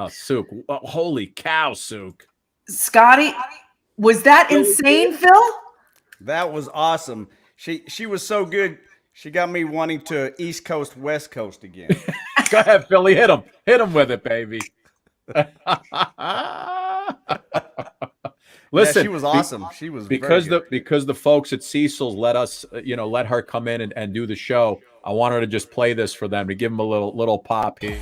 Suk. Holy cow, Suk. Scotty, was that insane, Phil? That was awesome. She was so good. She got me wanting to East Coast, West Coast again. Go ahead, Philly. Hit him with it, baby. Listen, she was awesome. She was because very good. because the folks at Cecil's let us, let her come in and do the show. I wanted to just play this for them to give them a little pop here.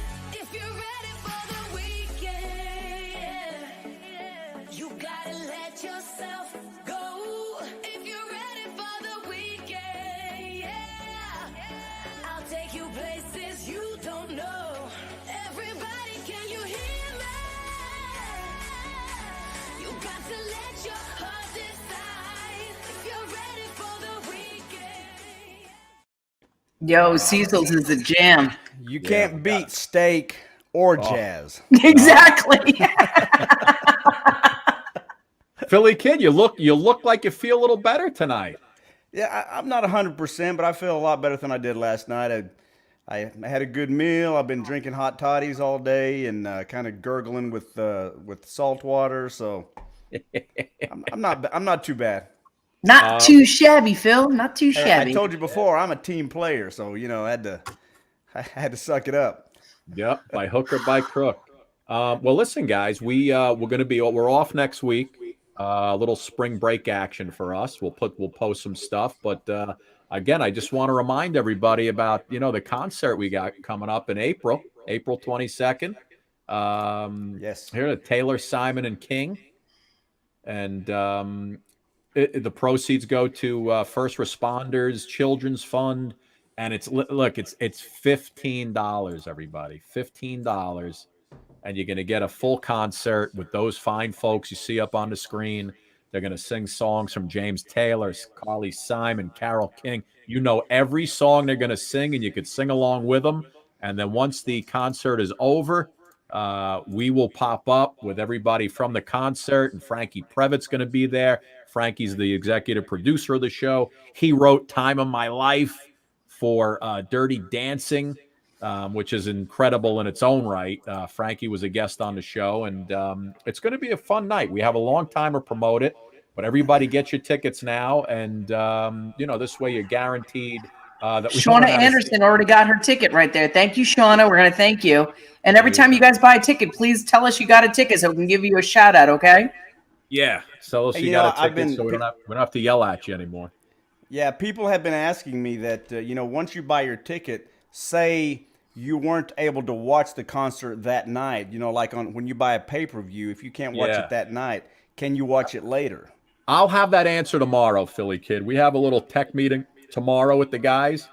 Yo, Cecil's is the jam. You can't beat steak or jazz. Exactly. Philly kid, you look like you feel a little better tonight. Yeah, I'm not 100%, but I feel a lot better than I did last night. I had a good meal. I've been drinking hot toddies all day and kind of gurgling with salt water. So I'm not too bad. Not too shabby, Phil. Not too shabby. I told you before, I'm a team player, so I had to suck it up. Yep, by hook or by crook. Well, listen, guys, we're off next week. A little spring break action for us. We'll post some stuff, but again, I just want to remind everybody about the concert we got coming up in April 22nd. Yes, here at Taylor, Simon and King, and The proceeds go to first responders, children's fund, and it's $15. Everybody, $15, and you're going to get a full concert with those fine folks you see up on the screen. They're going to sing songs from James Taylor, Carly Simon, Carole King. You know every song they're going to sing, and you could sing along with them. And then once the concert is over, we will pop up with everybody from the concert, and Frankie Previtt's going to be there. Frankie's the executive producer of the show. He wrote Time of My Life for Dirty Dancing, which is incredible in its own right. Frankie was a guest on the show, and it's going to be a fun night. We have a long time to promote it, but everybody get your tickets now, and this way you're guaranteed that Shauna Anderson already got her ticket right there. Thank you, Shauna. We're going to thank you. And every time you guys buy a ticket, please tell us you got a ticket so we can give you a shout out, okay? Yeah. Tell us you got a ticket so we don't have to yell at you anymore. Yeah, people have been asking me that, once you buy your ticket, say you weren't able to watch the concert that night, like when you buy a pay-per-view, if you can't watch it that night, can you watch it later? I'll have that answer tomorrow, Philly Kid. We have a little tech meeting tomorrow with the guys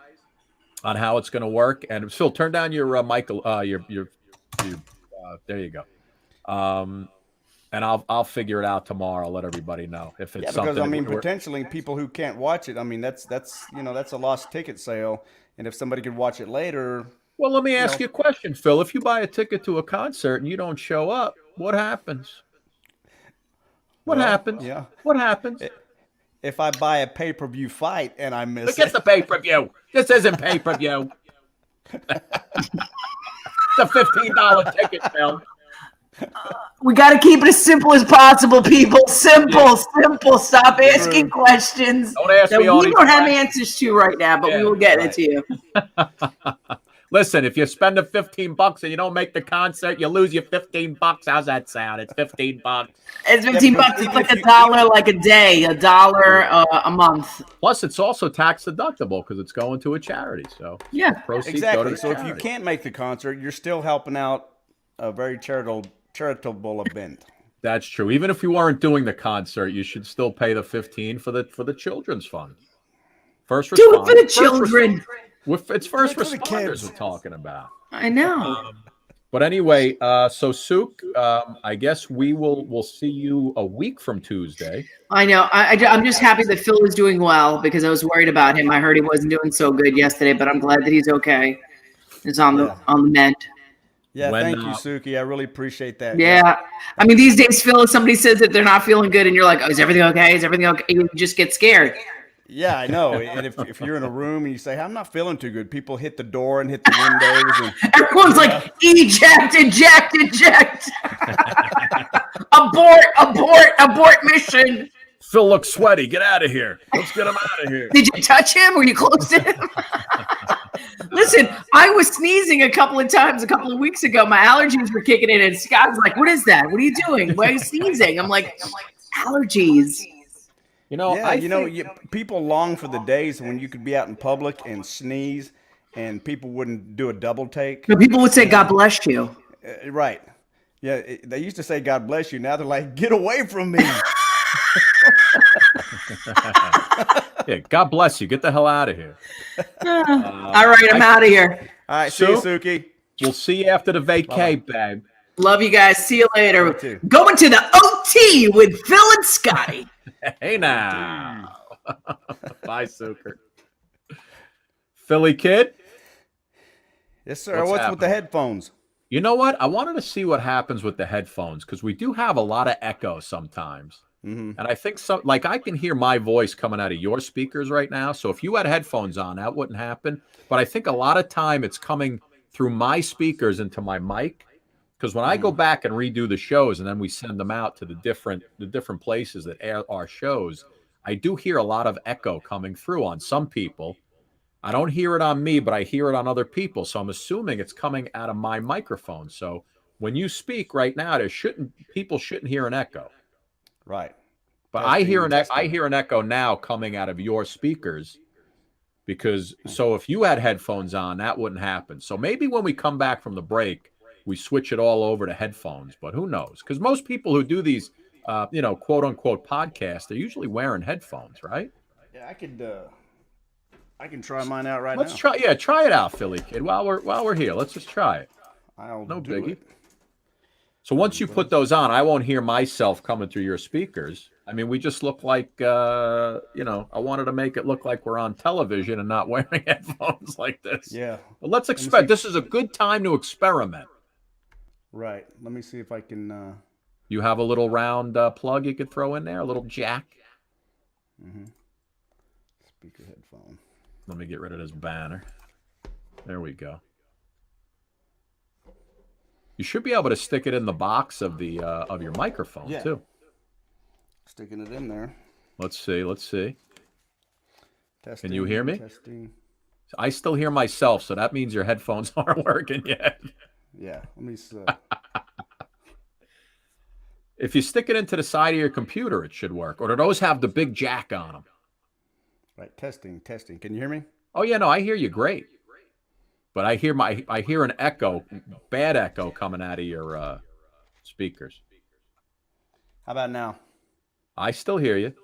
on how it's going to work. And Phil, turn down your Michael. There you go. And I'll figure it out tomorrow. I'll let everybody know if it's something. Because potentially people who can't watch it. That's a lost ticket sale. And if somebody could watch it later. Well, let me ask you a question, Phil. If you buy a ticket to a concert and you don't show up, what happens? What happens? Yeah. What happens? If I buy a pay-per-view fight and I miss Forget the pay-per-view. This isn't pay-per-view. It's a $15 ticket, Phil. We got to keep it as simple as possible, people. Simple. Stop asking questions Don't ask me all we these don't have questions. answers to right now, but we will get it to you. Listen, if you spend the $15 and you don't make the concert, you lose your $15. How's that sound? It's $15. It's $15. It's like $1 like a day, $1 a month. Plus, it's also tax deductible because it's going to a charity. So yeah, proceeds go to exactly. the So if charity. you can't make the concert, you're still helping out a very charitable event. That's true. Even if you weren't doing the concert, you should still pay the $15 for the children's fund. First responders. Do it for the children. It's first Do it for the responders kids. we're talking about. I know. But anyway, so Souk, I guess we'll see you a week from Tuesday. I know. I'm just happy that Phil is doing well because I was worried about him. I heard he wasn't doing so good yesterday, but I'm glad that he's okay. He's on the mend. Yeah, When, thank you, Suki. I really appreciate that. Yeah. I mean, these days, Phil, if somebody says that they're not feeling good and you're like, oh, is everything okay? Is everything okay? You just get scared. Yeah, I know. And if you're in a room and you say, I'm not feeling too good, people hit the door and hit the windows. And everyone's like, eject. abort mission. Phil looks sweaty. Get out of here. Let's get him out of here. Did you touch him? Were you close to him? Listen, I was sneezing a couple of times a couple of weeks ago. My allergies were kicking in, and Scott's like, what is that? What are you doing? Why are you sneezing? I'm like, allergies. People long for the days when you could be out in public and sneeze and people wouldn't do a double take. No, people would say, God bless you. Right. Yeah, they used to say, God bless you. Now they're like, get away from me. Yeah, God bless you. Get the hell out of here. All right, I'm out of here. All right, see you, Suki. We'll see you after the vacay, babe. Love you guys. See you later. Going to the OT with Phil and Scotty. Hey now. Bye, Suker. Philly Kid? Yes, sir. What's with the headphones? You know what? I wanted to see what happens with the headphones because we do have a lot of echo sometimes. Mm-hmm. And I think I can hear my voice coming out of your speakers right now. So if you had headphones on, that wouldn't happen. But I think a lot of time it's coming through my speakers into my mic. Because when I go back and redo the shows and then we send them out to the different places that air our shows, I do hear a lot of echo coming through on some people. I don't hear it on me, but I hear it on other people. So I'm assuming it's coming out of my microphone. So when you speak right now, people shouldn't hear an echo. Right. But I hear an echo now coming out of your speakers because so if you had headphones on, that wouldn't happen. So maybe when we come back from the break, we switch it all over to headphones, but who knows? Because most people who do these quote unquote podcast, they're usually wearing headphones, right? Yeah, I can try mine out right Let's now. try it out, Philly Kid. While we're here, let's just try it. No biggie. it. So once you put those on, I won't hear myself coming through your speakers. I mean, we just look like, I wanted to make it look like we're on television and not wearing headphones like this. Yeah. But let's expect. This is a good time to experiment. Right. Let me see if I can. You have a little round plug you could throw in there, a little jack. Mm-hmm. Speaker headphone. Let me get rid of this banner. There we go. You should be able to stick it in the box of the of your microphone too. Sticking it in there. Let's see. Testing, Can you hear me? Testing. I still hear myself, so that means your headphones aren't working yet. Yeah. Let me see. If you stick it into the side of your computer, it should work. Or do those have the big jack on them? Right. Testing. Can you hear me? Oh yeah, no, I hear you great. But I hear an echo, bad echo coming out of your speakers. How about now? I still hear you,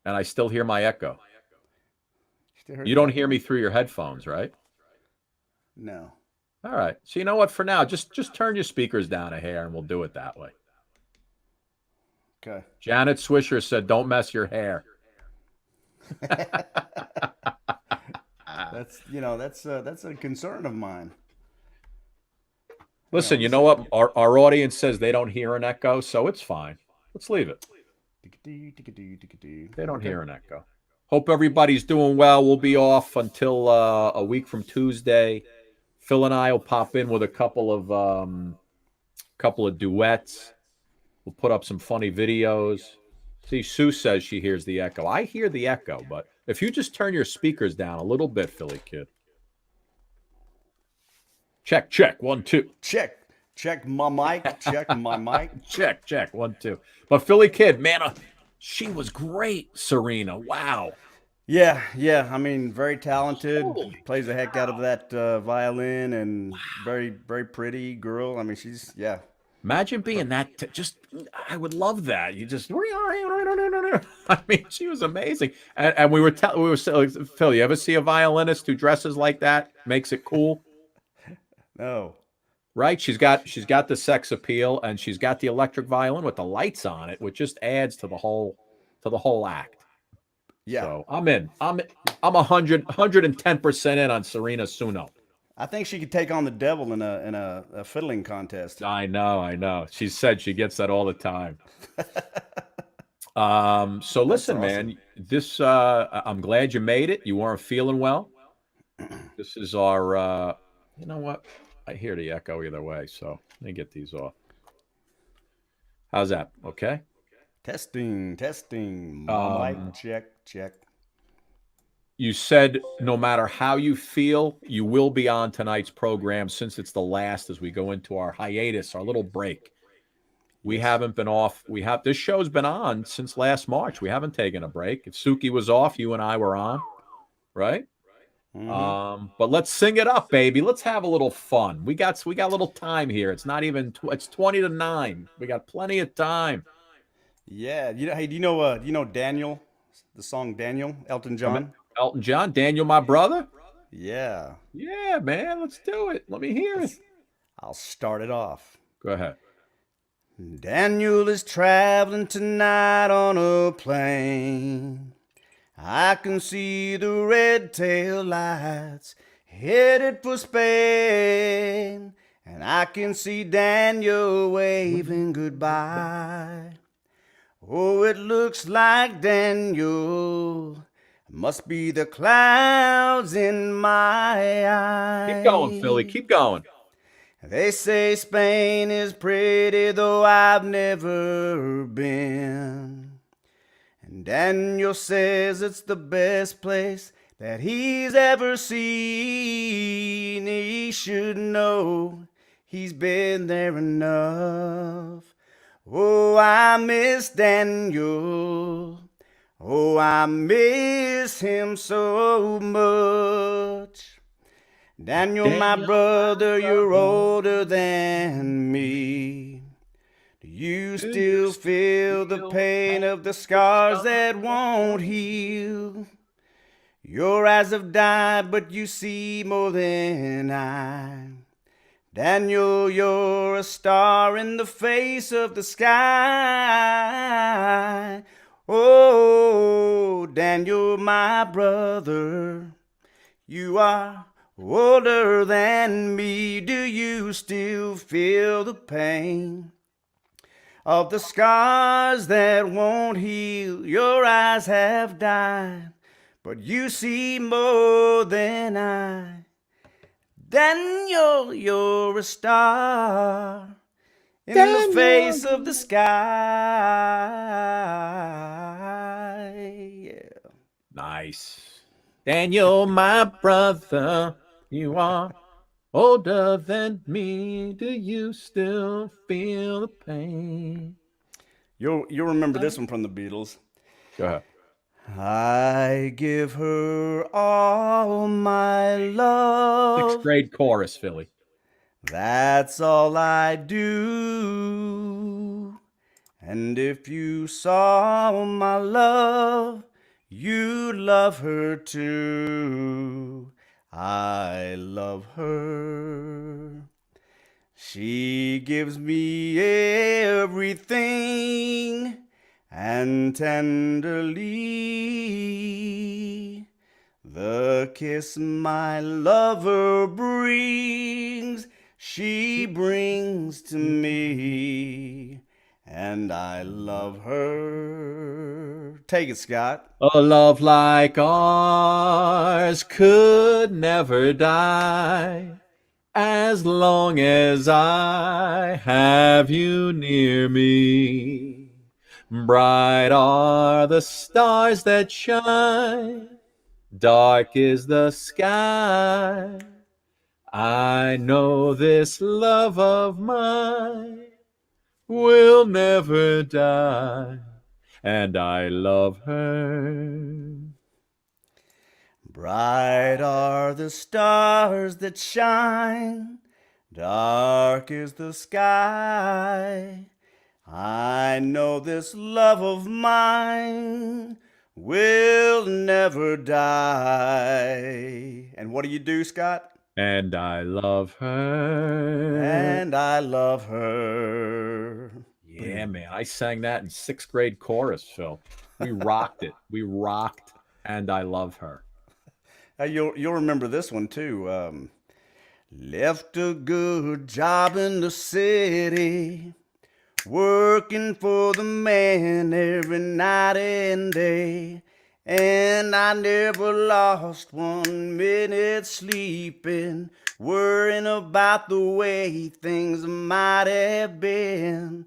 and I still hear my echo. You don't hear me through your headphones, right? No. All right. So you know what? For now, just turn your speakers down a hair, and we'll do it that way. Okay. Janet Swisher said, "Don't mess your hair." That's a concern of mine. Listen, you know what? Our audience says they don't hear an echo, so it's fine. Let's leave it. They don't hear an echo. Hope everybody's doing well. We'll be off until a week from Tuesday. Phil and I will pop in with a couple of duets. We'll put up some funny videos. See, Sue says she hears the echo. I hear the echo, but if you just turn your speakers down a little bit, Philly Kid. Check, 1, 2. Check my mic. Check my mic. Check, 1, 2. But Philly Kid, man, she was great, Sarina. Wow. Yeah. I mean, very talented. Plays the heck out of that violin, and very, very pretty girl. I mean, she's Imagine being that. I would love that. You just. I mean, she was amazing. And we were Phil. You ever see a violinist who dresses like that? Makes it cool. No. Right? She's got the sex appeal, and she's got the electric violin with the lights on it, which just adds to the whole act. Yeah. So I'm in. I'm 110% in on Sarina Suno. I think she could take on the devil in a fiddling contest. I know. She said she gets that all the time. So listen, awesome. Man, this I'm glad you made it. You weren't feeling well. This is our you know what? I hear the echo either way, so let me get these off. How's that? Okay? Testing. Mic check. You said no matter how you feel, you will be on tonight's program since it's the last as we go into our hiatus, our little break. We haven't been off. This show's been on since last March. We haven't taken a break. If Suki was off, you and I were on, right? Mm-hmm. But let's sing it up, baby. Let's have a little fun. We got a little time here. It's not even. It's 20 to 9. We got plenty of time. Yeah. Hey, do you know Daniel? The song Daniel, Elton John. Elton John, Daniel, my brother. Yeah. Yeah, man. Let's do it. Let me hear it. I'll start it off. Go ahead. Daniel is traveling tonight on a plane. I can see the red tail lights headed for Spain. And I can see Daniel waving goodbye. Oh, it looks like Daniel must be the clouds in my eyes. Keep going, Philly. Keep going. They say Spain is pretty, though I've never been. And Daniel says it's the best place that he's ever seen. He should know he's been there enough. Oh, I miss Daniel. Oh, I miss him so much. Daniel, my brother, you're older than me. Do you still feel the pain of the scars that won't heal. Your eyes have died, but you see more than I. Daniel, you're a star in the face of the sky. Oh, Daniel, my brother, you are older than me. Do you still feel the pain of the scars that won't heal? Your eyes have died, but you see more than I. Daniel, you're a star in the face of the sky. Yeah. Nice. Daniel, my brother, you are older than me. Do you still feel the pain? You'll remember this one from the Beatles. Go ahead. I give her all my love. 6th grade chorus, Philly. That's all I do. And if you saw my love, you love her too. I love her. She gives me everything, and tenderly the kiss my lover brings, she brings to me, and I love her. Take it, Scott. A love like ours could never die, as long as I have you near me. Bright are the stars that shine, dark is the sky. I know this love of mine will never die, and I love her. Bright are the stars that shine, dark is the sky. I know this love of mine will never die. And what do you do, Scott? And I love her. And I love her. Yeah, man. I sang that in 6th grade chorus, Phil. We rocked it. We rocked And I Love Her. You'll remember this one too. Left a good job in the city, working for the man every night and day, and I never lost 1 minute sleeping, worrying about the way things might have been.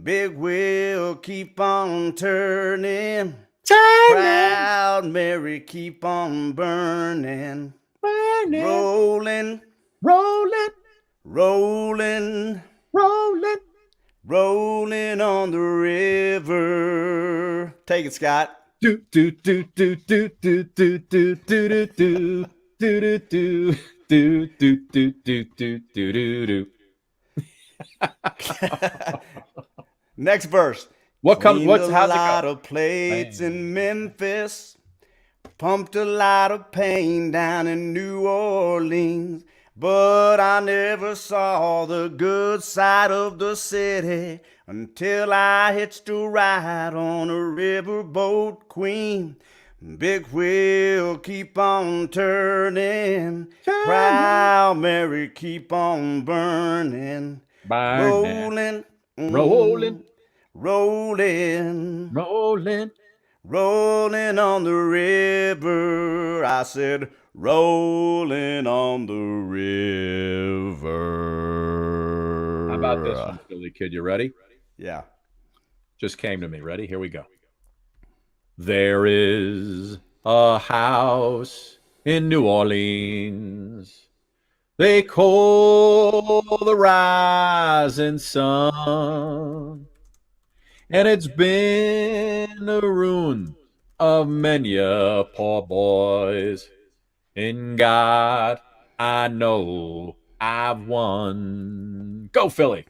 Big wheel keep on turning, proud Mary keep on burning, rolling, rolling, rolling, rolling, rolling on the river. Take it, Scott. Do do do do do do do do do do do do do do do do do do do do. Next verse. What comes? What's how's it go? A lot of plates in Memphis, pumped a lot of pain down in New Orleans, but I never saw the good side of the city until I hitched a ride on a riverboat queen. Big wheel keep on turning, proud Mary keep on burning, rolling, rolling, rolling, rolling, rolling on the river. I said, rolling on the river. How about this one, Philly kid? You ready? Yeah. Just came to me. Ready? Here we go. There is a house in New Orleans they call the rising sun, and it's been a ruin of many a poor boys. In God, I know I've won. Go, Philly.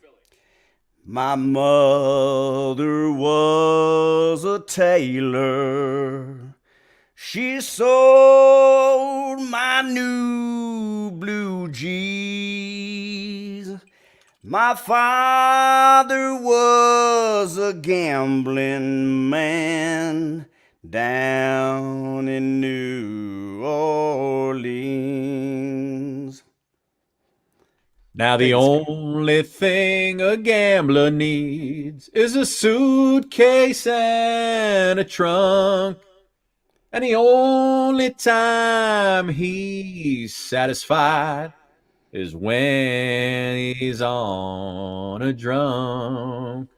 My mother was a tailor. She sold my new blue jeans. My father was a gambling man down in New Orleans. Now the only thing a gambler needs is a suitcase and a trunk. And the only time he's satisfied is when he's on a drunk.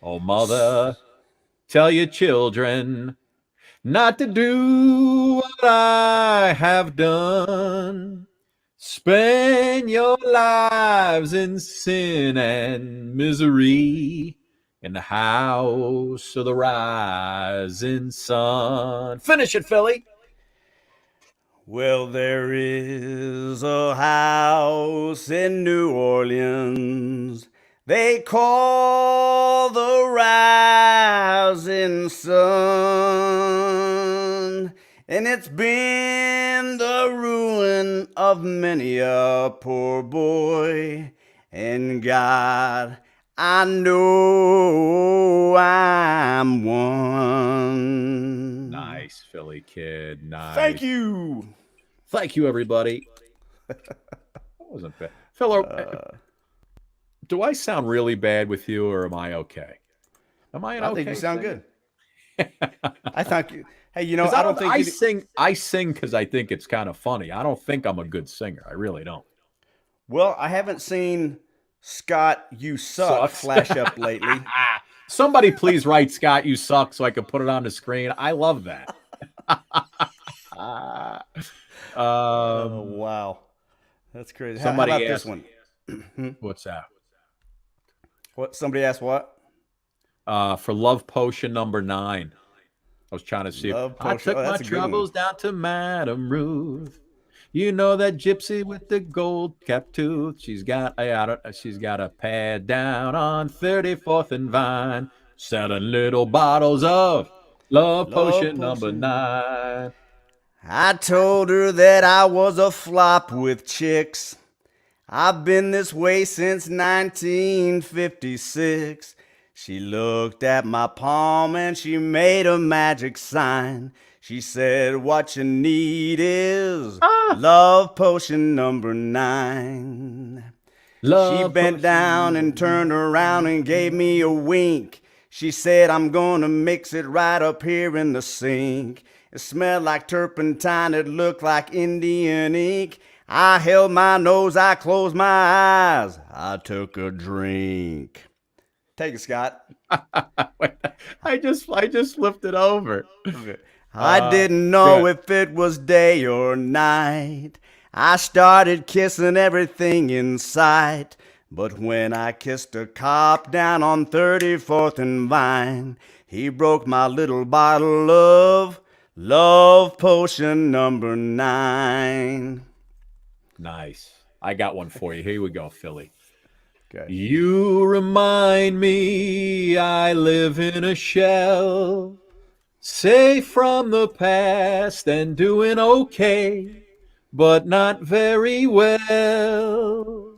Oh, mother, tell your children not to do what I have done. Spend your lives in sin and misery in the house of the rising sun. Finish it, Philly. Well, there is a house in New Orleans they call the rising sun, and it's been the ruin of many a poor boy. And God, I know I'm one. Nice, Philly kid. Nice. Thank you. Thank you, everybody. That wasn't bad. Phil, do I sound really bad with you, or am I okay? Am I an okay? I think you sound singer? good. I think you. Hey, you know, I don't think I sing because I think it's kind of funny. I don't think I'm a good singer. I really don't. Well, I haven't seen Scott, you suck, flash up lately. Somebody please write Scott, you suck, so I can put it on the screen. I love that. Oh, wow. That's crazy. Somebody How about asked, this one? What's that? What? Somebody asked what? For Love Potion number 9. I was trying to see. I took my troubles down to Madame Ruth. You know that gypsy with the gold cap tooth. She's got a pad down on 34th and Vine, selling little bottles of Love Potion number 9. I told her that I was a flop with chicks. I've been this way since 1956. She looked at my palm and she made a magic sign. She said, what you need is Love Potion number 9. She bent down and turned around and gave me a wink. She said, I'm gonna mix it right up here in the sink. It smelled like turpentine, it looked like Indian ink. I held my nose, I closed my eyes, I took a drink. Take it, Scott. I just flipped it over. Okay. I didn't know if it was day or night. I started kissing everything in sight. But when I kissed a cop down on 34th and Vine, he broke my little bottle of Love Potion number 9. Nice. I got one for you. Here we go, Philly. Okay. You remind me I live in a shell, safe from the past and doing okay, but not very well.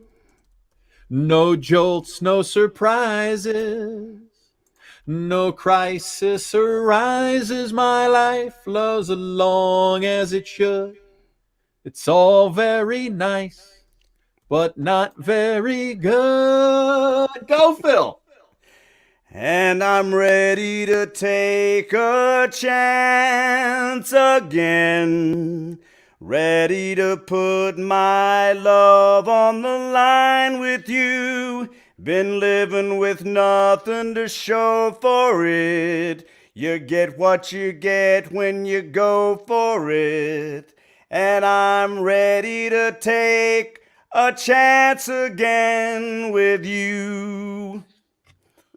No jolts, no surprises, no crisis arises. My life loves along as it should. It's all very nice, but not very good. Go, Phil. And I'm ready to take a chance again. Ready to put my love on the line with you. Been living with nothing to show for it. You get what you get when you go for it. And I'm ready to take a chance again with you.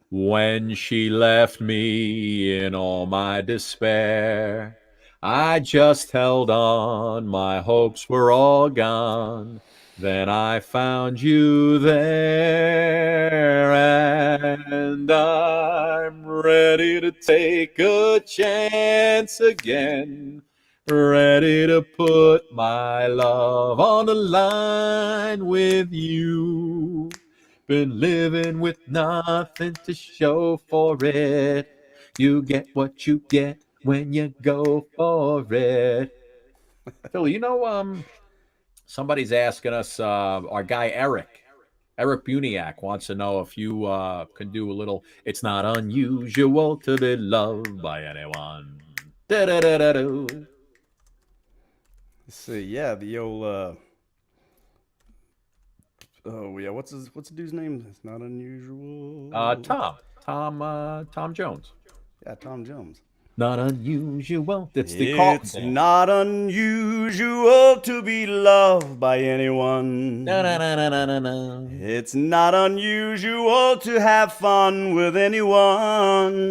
When she left me in all my despair, I just held on, my hopes were all gone. Then I found you there, and I'm ready to take a chance again. Ready to put my love on the line with you. Been living with nothing to show for it. You get what you get when you go for it. Phil, somebody's asking us, our guy Eric Buniak wants to know if you can do a little, it's not unusual to be loved by anyone. Da-da-da-da-do. Let's see. Yeah, the old. Oh yeah, what's the dude's name? It's not unusual. Tom Jones. Yeah, Tom Jones. Not unusual. It's not unusual to be loved by anyone. It's not unusual to have fun with anyone.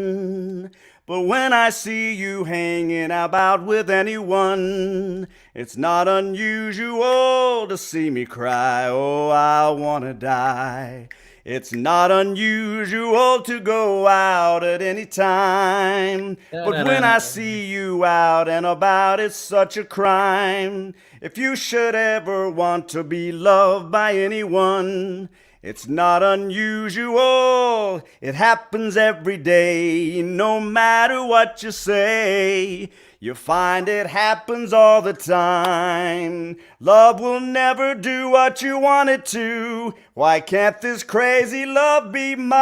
But when I see you hanging about with anyone, it's not unusual to see me cry. Oh, I wanna die. It's not unusual to go out at any time. But when I see you out and about, it's such a crime. If you should ever want to be loved by anyone, it's not unusual. It happens every day, no matter what you say. You find it happens all the time. Love will never do what you want it to. Why can't this crazy love be mine?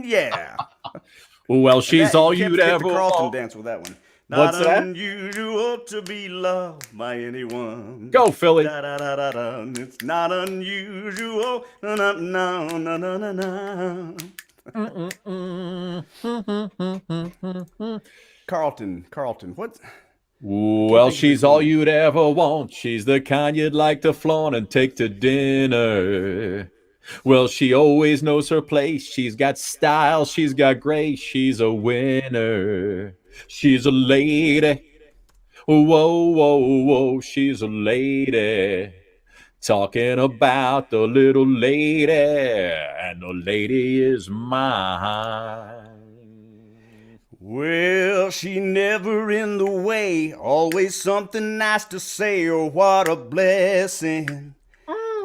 Yeah. Well, she's all you'd ever the Carlton want. dance with that one. What's that? Not unusual to be loved by anyone. Go, Philly. Da, da, da, da, da. It's not unusual. No, no, no, no, no, no. Carlton, what? Well, she's all you'd ever want. She's the kind you'd like to flaunt and take to dinner. Well, she always knows her place. She's got style. She's got grace. She's a winner. She's a lady. Whoa, whoa, whoa. She's a lady. Talking about the little lady, and the lady is mine. Well, she never in the way, always something nice to say. Oh, what a blessing.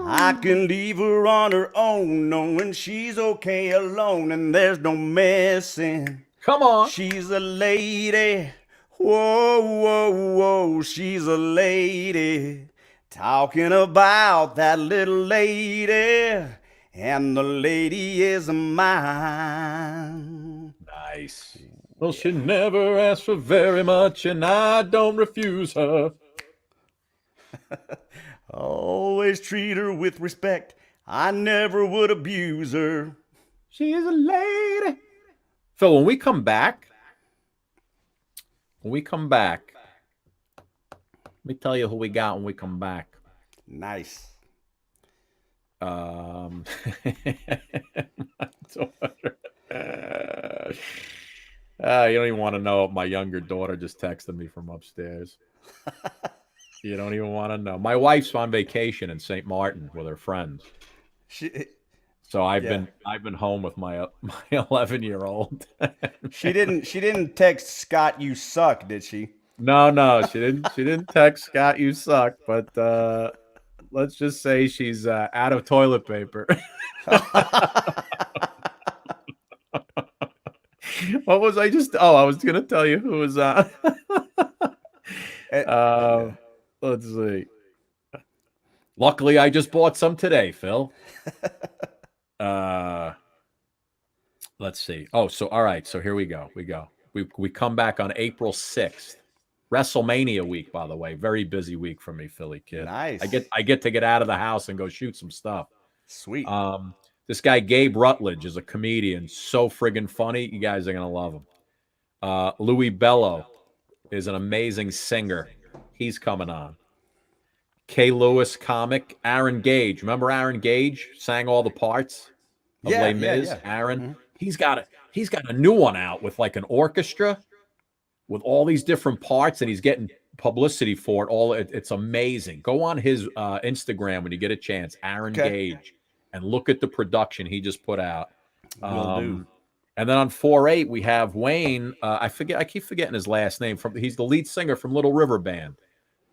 I can leave her on her own, knowing she's okay alone, and there's no messing. Come on. She's a lady. Whoa, whoa, whoa. She's a lady. Talking about that little lady, and the lady is mine. Nice. Well, she never asks for very much, and I don't refuse her. Always treat her with respect. I never would abuse her. She's a lady. Phil, when we come back, let me tell you who we got when we come back. Nice. You don't even want to know. My younger daughter just texted me from upstairs. You don't even want to know. My wife's on vacation in St. Martin with her friends. So I've been home with my 11-year-old. She didn't text Scott, "You suck," did she? No, she didn't text Scott, "You suck," but let's just say she's out of toilet paper. What was I just? Oh, I was going to tell you who was on. Let's see. Luckily, I just bought some today, Phil. Let's see. Oh, so all right. So here we go. We come back on April 6th. WrestleMania week, by the way. Very busy week for me, Philly kid. Nice. I get to get out of the house and go shoot some stuff. Sweet. This guy Gabe Rutledge is a comedian, so friggin' funny. You guys are gonna love him. Louis Bello is an amazing singer. He's coming on. Kay Lewis comic. Aaron Gage. Remember Aaron Gage sang all the parts of Les Mis? Yeah. Aaron. Mm-hmm. He's got a new one out with like an orchestra with all these different parts, and he's getting publicity for it. It's amazing. Go on his Instagram when you get a chance, Aaron Gage, and look at the production he just put out. Will do. And then on 4/8 we have Wayne. I keep forgetting his last name. He's the lead singer from Little River Band.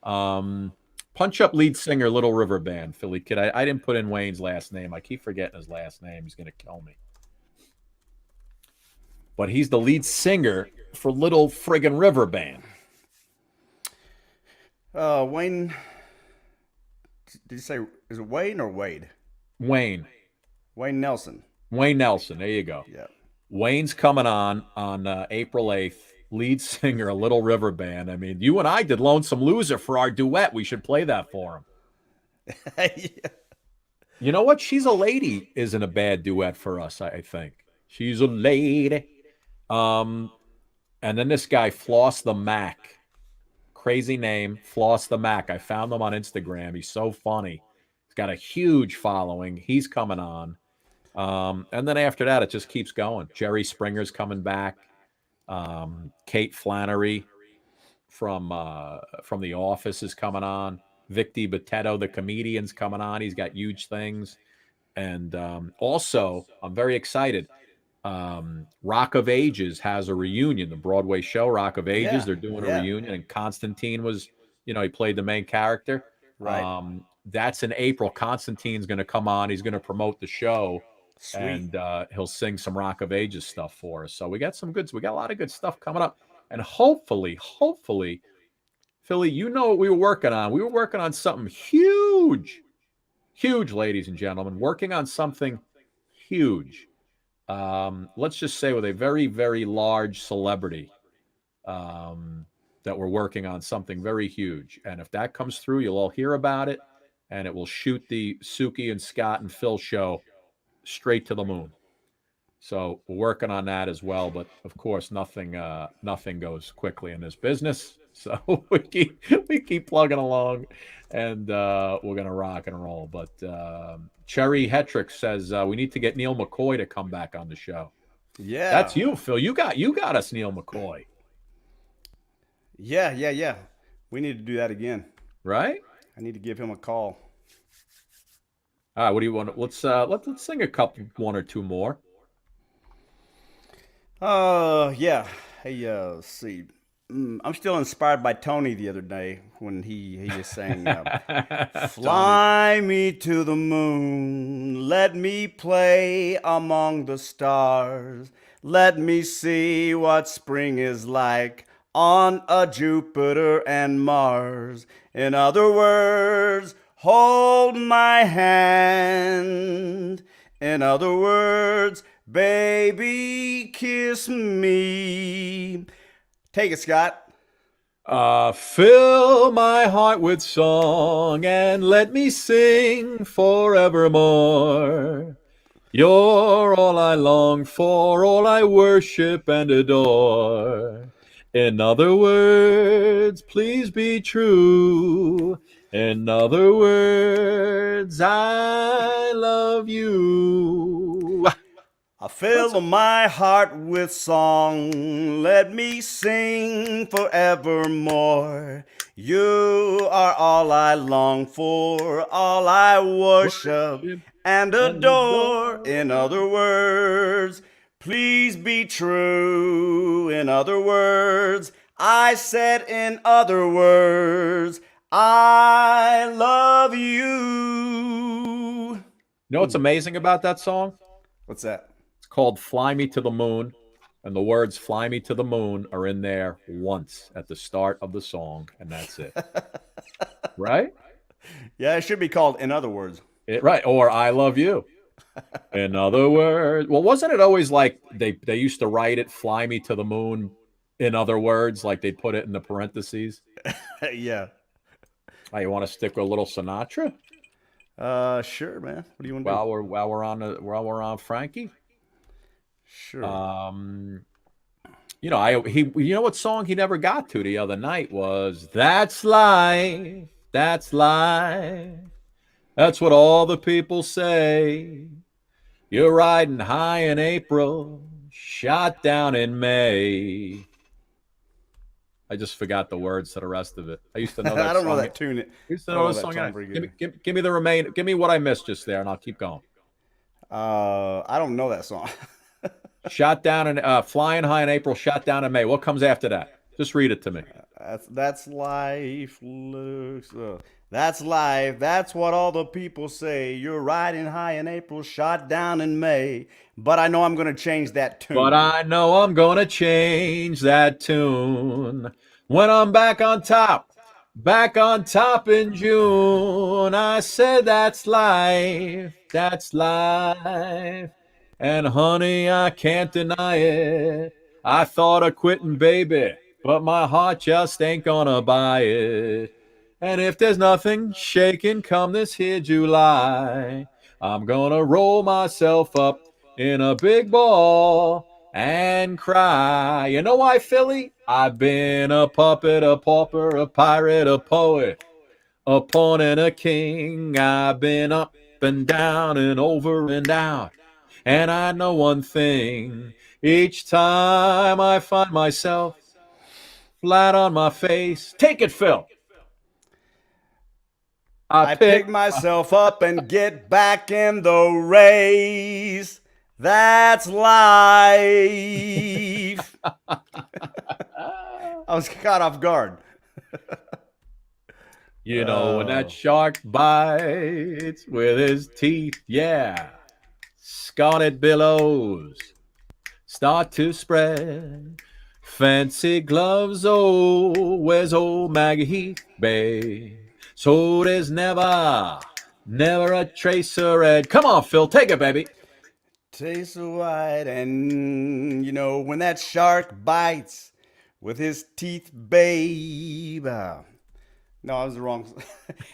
Punch up lead singer, Little River Band, Philly Kid. I didn't put in Wayne's last name. I keep forgetting his last name. He's gonna kill me. But he's the lead singer for Little Friggin' River Band. Wayne. Did you say, is it Wayne or Wade? Wayne. Wayne Nelson. Wayne Nelson. There you go. Yeah. Wayne's coming on April 8th. Lead singer of Little River Band. I mean, you and I did Lonesome Loser for our duet. We should play that for him. Yeah. You know what? She's a Lady isn't a bad duet for us, I think. She's a lady. And then this guy, Floss the Mac. Crazy name, Floss the Mac. I found him on Instagram. He's so funny. He's got a huge following. He's coming on. And then after that, it just keeps going. Jerry Springer's coming back. Kate Flannery from The Office is coming on. Vicky Botetto, the comedian's coming on. He's got huge things. And also, I'm very excited. Rock of Ages has a reunion. The Broadway show, Rock of Ages, they're doing a reunion. And Constantine was, he played the main character. Right. That's in April. Constantine's going to come on. He's going to promote the show. Sweet. And he'll sing some Rock of Ages stuff for us. So we got a lot of good stuff coming up. And hopefully, Philly, you know what we were working on. We were working on something huge, ladies and gentlemen, working on something huge. Let's just say with a very, very large celebrity that we're working on something very huge. And if that comes through, you'll all hear about it. And it will shoot the Suki and Scott and Phil show straight to the moon. So we're working on that as well. But of course, nothing goes quickly in this business. So we keep plugging along, and we're gonna rock and roll. But Cherry Hetrick says we need to get Neil McCoy to come back on the show. Yeah, that's you, Phil. You got us Neil McCoy. Yeah. We need to do that again. Right? I need to give him a call. All right, what do you want? Let's sing a couple, one or two more. Yeah. Hey, let's see. I'm still inspired by Tony the other day when he just sang, "Fly me to the moon, let me play among the stars, let me see what spring is like on a Jupiter and Mars. In other words, hold my hand. In other words, baby, kiss me." Take it, Scott. Fill my heart with song and let me sing forevermore. You're all I long for, all I worship and adore. In other words, please be true. In other words, I love you. I fill my heart with song, let me sing forevermore. You are all I long for, all I worship and adore. In other words, please be true. In other words, I said in other words, I love you. You know what's amazing about that song? What's that? Called Fly Me to the Moon, and the words Fly Me to the Moon are in there once at the start of the song, and that's it. Right? Yeah, it should be called In Other Words. Right, or I Love You. In other words. Well, wasn't it always like they used to write it Fly Me to the Moon, in other words, like they'd put it in the parentheses? Yeah. Oh, you want to stick with a little Sinatra? Sure, man. What do you want to do? While we're on Frankie? Sure. You know what song he never got to the other night was That's Life, That's Life. That's what all the people say. You're riding high in April, shot down in May. I just forgot the words to the rest of it. I used to know that I don't song. know that tune. I used to know the song. Give me the remain. Give me what I missed just there, and I'll keep going. I don't know that song. Shot down in flying high in April, shot down in May. What comes after that? Just read it to me. That's life. That's life. That's what all the people say. You're riding high in April, shot down in May. But I know I'm going to change that tune. But I know I'm going to change that tune when I'm back on top in June. I said that's life. That's life. And honey, I can't deny it. I thought of quitting, baby, but my heart just ain't gonna buy it. And if there's nothing shaking come this here July, I'm gonna roll myself up in a big ball and cry. You know why, Philly? I've been a puppet, a pauper, a pirate, a poet, a pawn and a king. I've been up and down and over and out. And I know one thing, each time I find myself flat on my face. Take it, Phil. I pick myself up and get back in the race. That's life. I was caught off guard. You know, when that shark bites with his teeth, yeah, scarlet billows start to spread. Fancy gloves, oh, where's old Maggie Heath, babe? So there's never a trace of red. Come on, Phil, take it, baby. Taste of white, and you know, when that shark bites with his teeth, babe. No, I was wrong.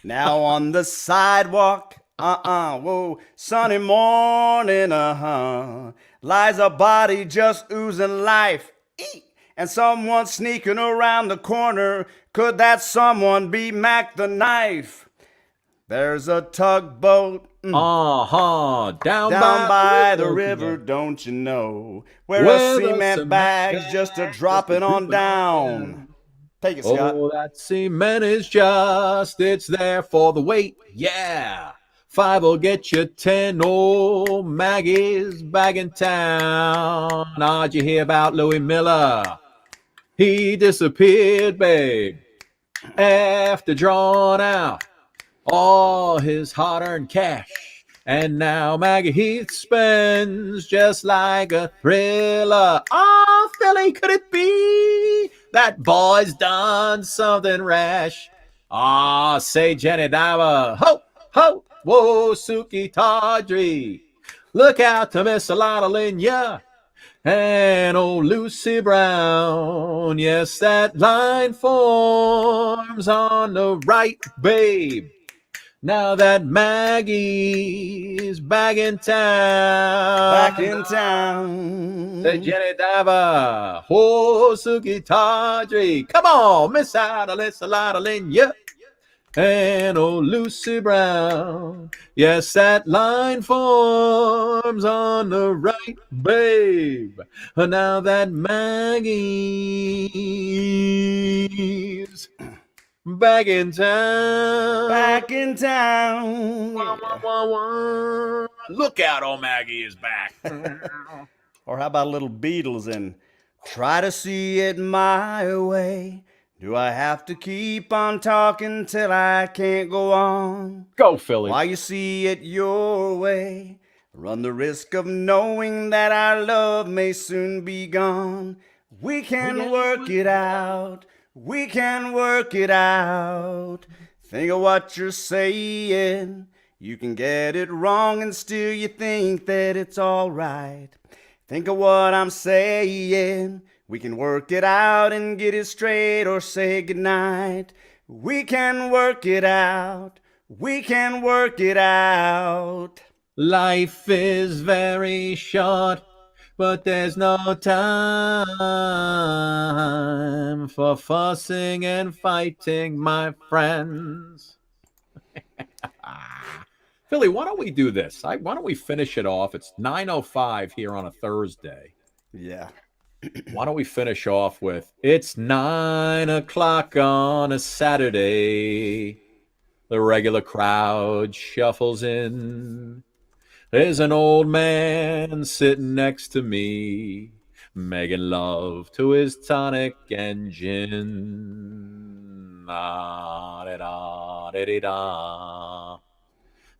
Now on the sidewalk, whoa, sunny morning, lies a body just oozing life. And someone sneaking around the corner. Could that someone be Mac the Knife? There's a tugboat. Down by the river, don't you know? Where a cement bag's just a dropping on down. Take it, Scott. Oh, that cement is just, it's there for the weight. Yeah. 5 will get you 10. Oh, Maggie's back in town. Now, did you hear about Louis Miller? He disappeared, babe, after drawing out all his hard-earned cash. And now Maggie Heath spends just like a thriller. Oh, Philly, could it be that boy's done something rash? Ah, say Jenny Diva, ho, ho, whoa, Suki Tawdry. Look out to Miss Alana Linya and old Lucy Brown. Yes, that line forms on the right, babe. Now that Maggie's back in town. Back in town. Say Jenny Diva, oh, Suki Tawdry. Come on, Miss Adeline, yeah. And old Lucy Brown. Yes, that line forms on the right, babe. Now that Maggie's back in town. Back in town. Wah, wah, wah, wah. Look out, old Maggie is back. Or how about a little Beatles and try to see it my way? Do I have to keep on talking till I can't go on? Go, Philly. Why you see it your way? Run the risk of knowing that our love may soon be gone. We can work it out. We can work it out. Think of what you're saying. You can get it wrong and still you think that it's all right. Think of what I'm saying. We can work it out and get it straight or say goodnight. We can work it out. We can work it out. Life is very short, but there's no time for fussing and fighting, my friends. Philly, why don't we do this? Why don't we finish it off? It's 9:05 here on a Thursday. Yeah. Why don't we finish off with "It's 9 o'clock on a Saturday. The regular crowd shuffles in. There's an old man sitting next to me, making love to his tonic and gin. Ah-da-da-da-da-da.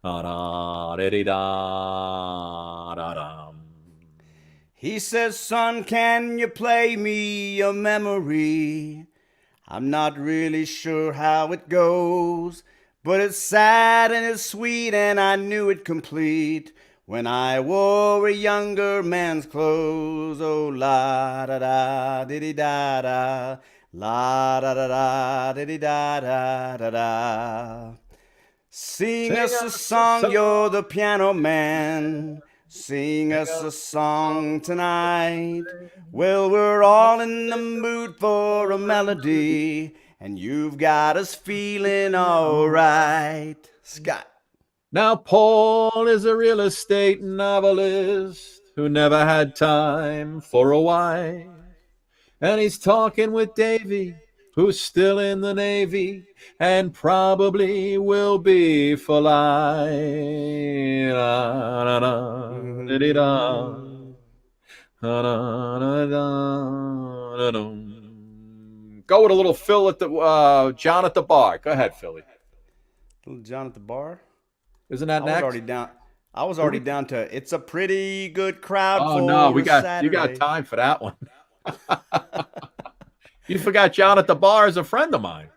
Ah-da-da-da-da-da. He says, son, can you play me a memory? I'm not really sure how it goes, but it's sad and it's sweet and I knew it complete when I wore a younger man's clothes. Oh, la da da diddy da da, la da da da diddy da da da da. Sing us a song, you're the piano man. Sing us a song tonight. Well, we're all in the mood for a melody, and you've got us feeling all right. Scott. Now, Paul is a real estate novelist who never had time for a wife. And he's talking with Davy, who's still in the Navy and probably will be for life. Go with a little Phil at the John at the bar. Go ahead, Philly. Little John at the bar. Isn't that next? I was already down to "It's a Pretty Good Crowd." Oh for no, you got Saturday. time for that one. You forgot John at the bar is a friend of mine.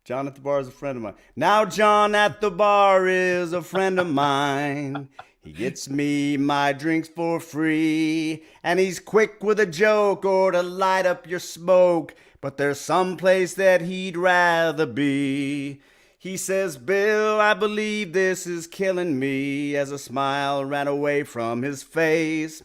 John at the bar is a friend of mine. Now John at the bar is a friend of mine. He gets me my drinks for free, and he's quick with a joke or to light up your smoke, but there's some place that he'd rather be. He says, Bill, I believe this is killing me, as a smile ran away from his face.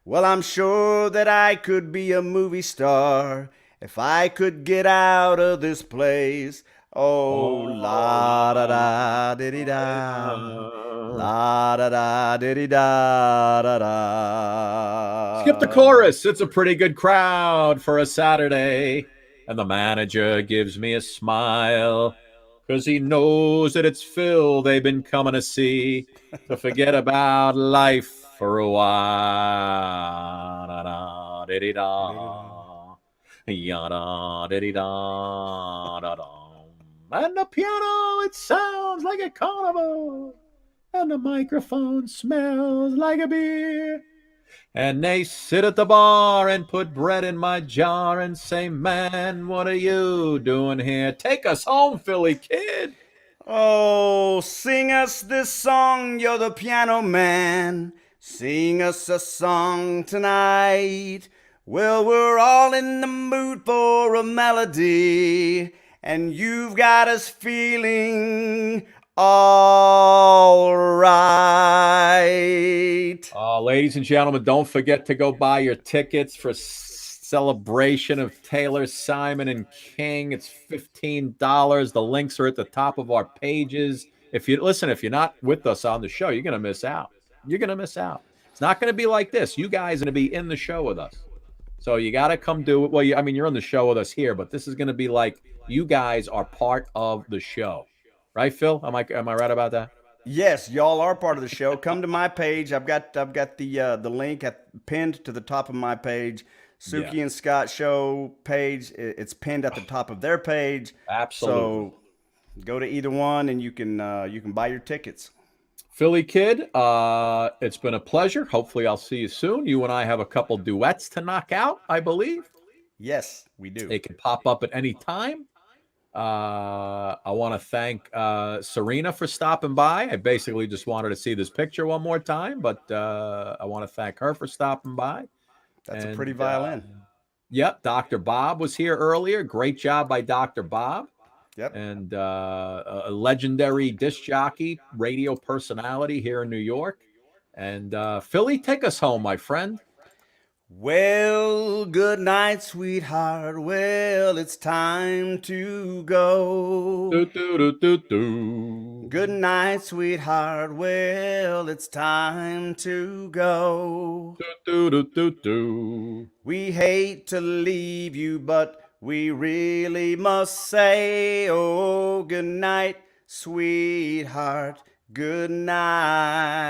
Well, I'm sure that I could be a movie star if I could get out of this place. Oh, la da da diddy da, la da da diddy da da da. Skip the chorus. It's a pretty good crowd for a Saturday. And the manager gives me a smile, 'cause he knows that it's Phil they've been coming to see, to forget about life for a while. Da da diddy da, yada diddy da da da. And the piano, it sounds like a carnival, and the microphone smells like a beer. And they sit at the bar and put bread in my jar and say, man, what are you doing here? Take us home, Philly kid. Oh, sing us this song, you're the piano man. Sing us a song tonight. Well, we're all in the mood for a melody, and you've got us feeling all right. Ladies and gentlemen, don't forget to go buy your tickets for celebration of Taylor, Simon, and King. It's $15. The links are at the top of our pages. If you're not with us on the show, you're going to miss out. You're going to miss out. It's not going to be like this. You guys are going to be in the show with us. So you got to come do it. Well, you're on the show with us here, but this is going to be like you guys are part of the show. Right, Phil? Am I right about that? Yes, y'all are part of the show. Come to my page. I've got the link pinned to the top of my page. Suki and Scott show page. It's pinned at the top of their page. Absolutely. So go to either one and you can buy your tickets. Philly kid, it's been a pleasure. Hopefully I'll see you soon. You and I have a couple duets to knock out, I believe. Yes, we do. They can pop up at any time. I want to thank Sarina for stopping by. I basically just wanted to see this picture one more time, but I want to thank her for stopping by. That's a pretty violin. Yep, Dr. Bob was here earlier. Great job by Dr. Bob. Yep. And a legendary disc jockey, radio personality here in New York. And Philly, take us home, my friend. Well, good night, sweetheart. Well, it's time to go. Do, do, do, do, do. Good night, sweetheart. Well, it's time to go. Do, do, do, do. We hate to leave you, but we really must say, oh, good night, sweetheart. Good night.